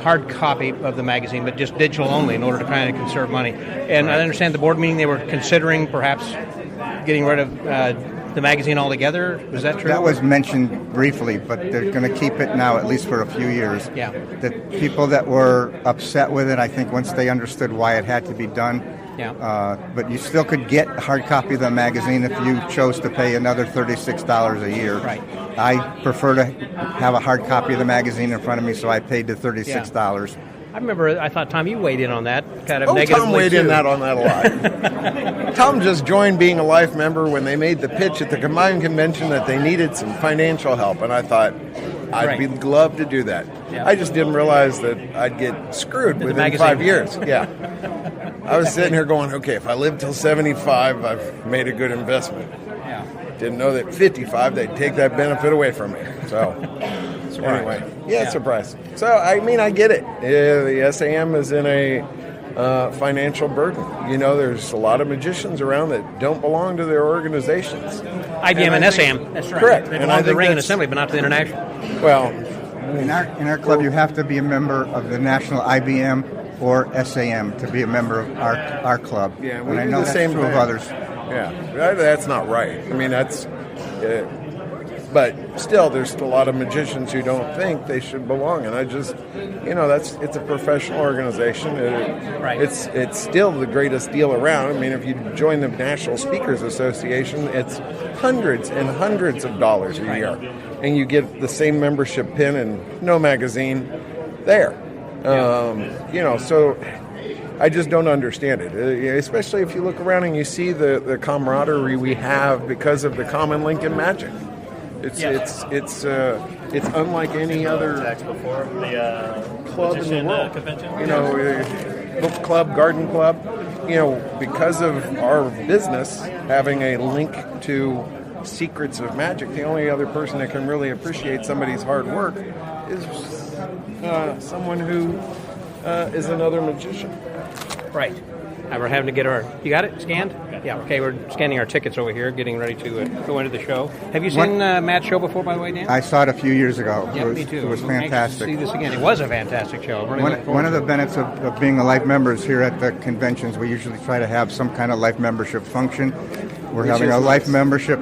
hard copy of the magazine, but just digital only in order to kind of conserve money. And I understand the board meeting, they were considering perhaps getting rid of the magazine altogether. Is that true? That was mentioned briefly, but they're going to keep it now at least for a few years. Yeah. The people that were upset with it, I think once they understood why it had to be done. Yeah. But you still could get a hard copy of the magazine if you chose to pay another $36 a year. Right. I prefer to have a hard copy of the magazine in front of me, so I paid the $36. I remember, I thought, Tom, you weighed in on that kind of Oh, negatively, Tom weighed too. in on that a lot. Tom just joined being a Life member when they made the pitch at the Combined Convention that they needed some financial help. And I thought, I'd be glad to do that. Yeah. I just didn't realize that I'd get screwed The within magazine. 5 years. Yeah. I was sitting here going, okay, if I live till 75, I've made a good investment. Yeah. Didn't know that 55, they'd take that benefit away from me. So, anyway, yeah, surprise. So, I mean, I get it. The SAM is in a financial burden. You know, there's a lot of magicians around that don't belong to their organizations. IBM and SAM. That's right. Correct. They And belong I to the think ring and that's- assembly, but not to the international. Well, in our club, you have to be a member of the National IBM or SAM to be a member of our club. Yeah, we and I do know the that's same true thing. of others. Yeah, that's not right. I mean, that's. But still, there's a lot of magicians who don't think they should belong, and I just, you know, it's a professional organization. It's still the greatest deal around. I mean, if you join the National Speakers Association, it's hundreds and hundreds of dollars a year, and you get the same membership pin and no magazine there. You know, so I just don't understand it, especially if you look around and you see the camaraderie we have because of the common link in magic. It's unlike any other club in the world. You know, book club, garden club. You know, because of our business having a link to secrets of magic, the only other person that can really appreciate somebody's hard work is someone who is another magician. Right. We're having to get our... You got it? Scanned? Yeah, okay. We're scanning our tickets over here, getting ready to go into the show. Have you seen Matt's show before, by the way, Dan? I saw it a few years ago. Yeah, me too. It was I'm anxious to fantastic. see this again. It was a fantastic show. One of the benefits of being a life member is here at the conventions, we usually try to have some kind of life membership function. We're Which having is a life nice. membership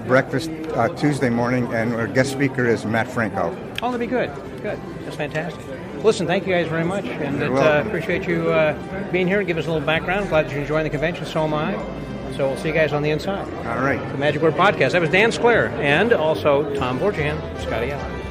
breakfast Tuesday morning, and our guest speaker is Matt Franco. Oh, that'd be good. Good. That's fantastic. Listen, thank you guys very much, and You're welcome. appreciate you being here and giving us a little background. Glad that you're enjoying the convention. So am I. So we'll see you guys on the inside. All right. The Magic Word Podcast. That was Dan Sclair and also Tom Borgian, Scotty Allen.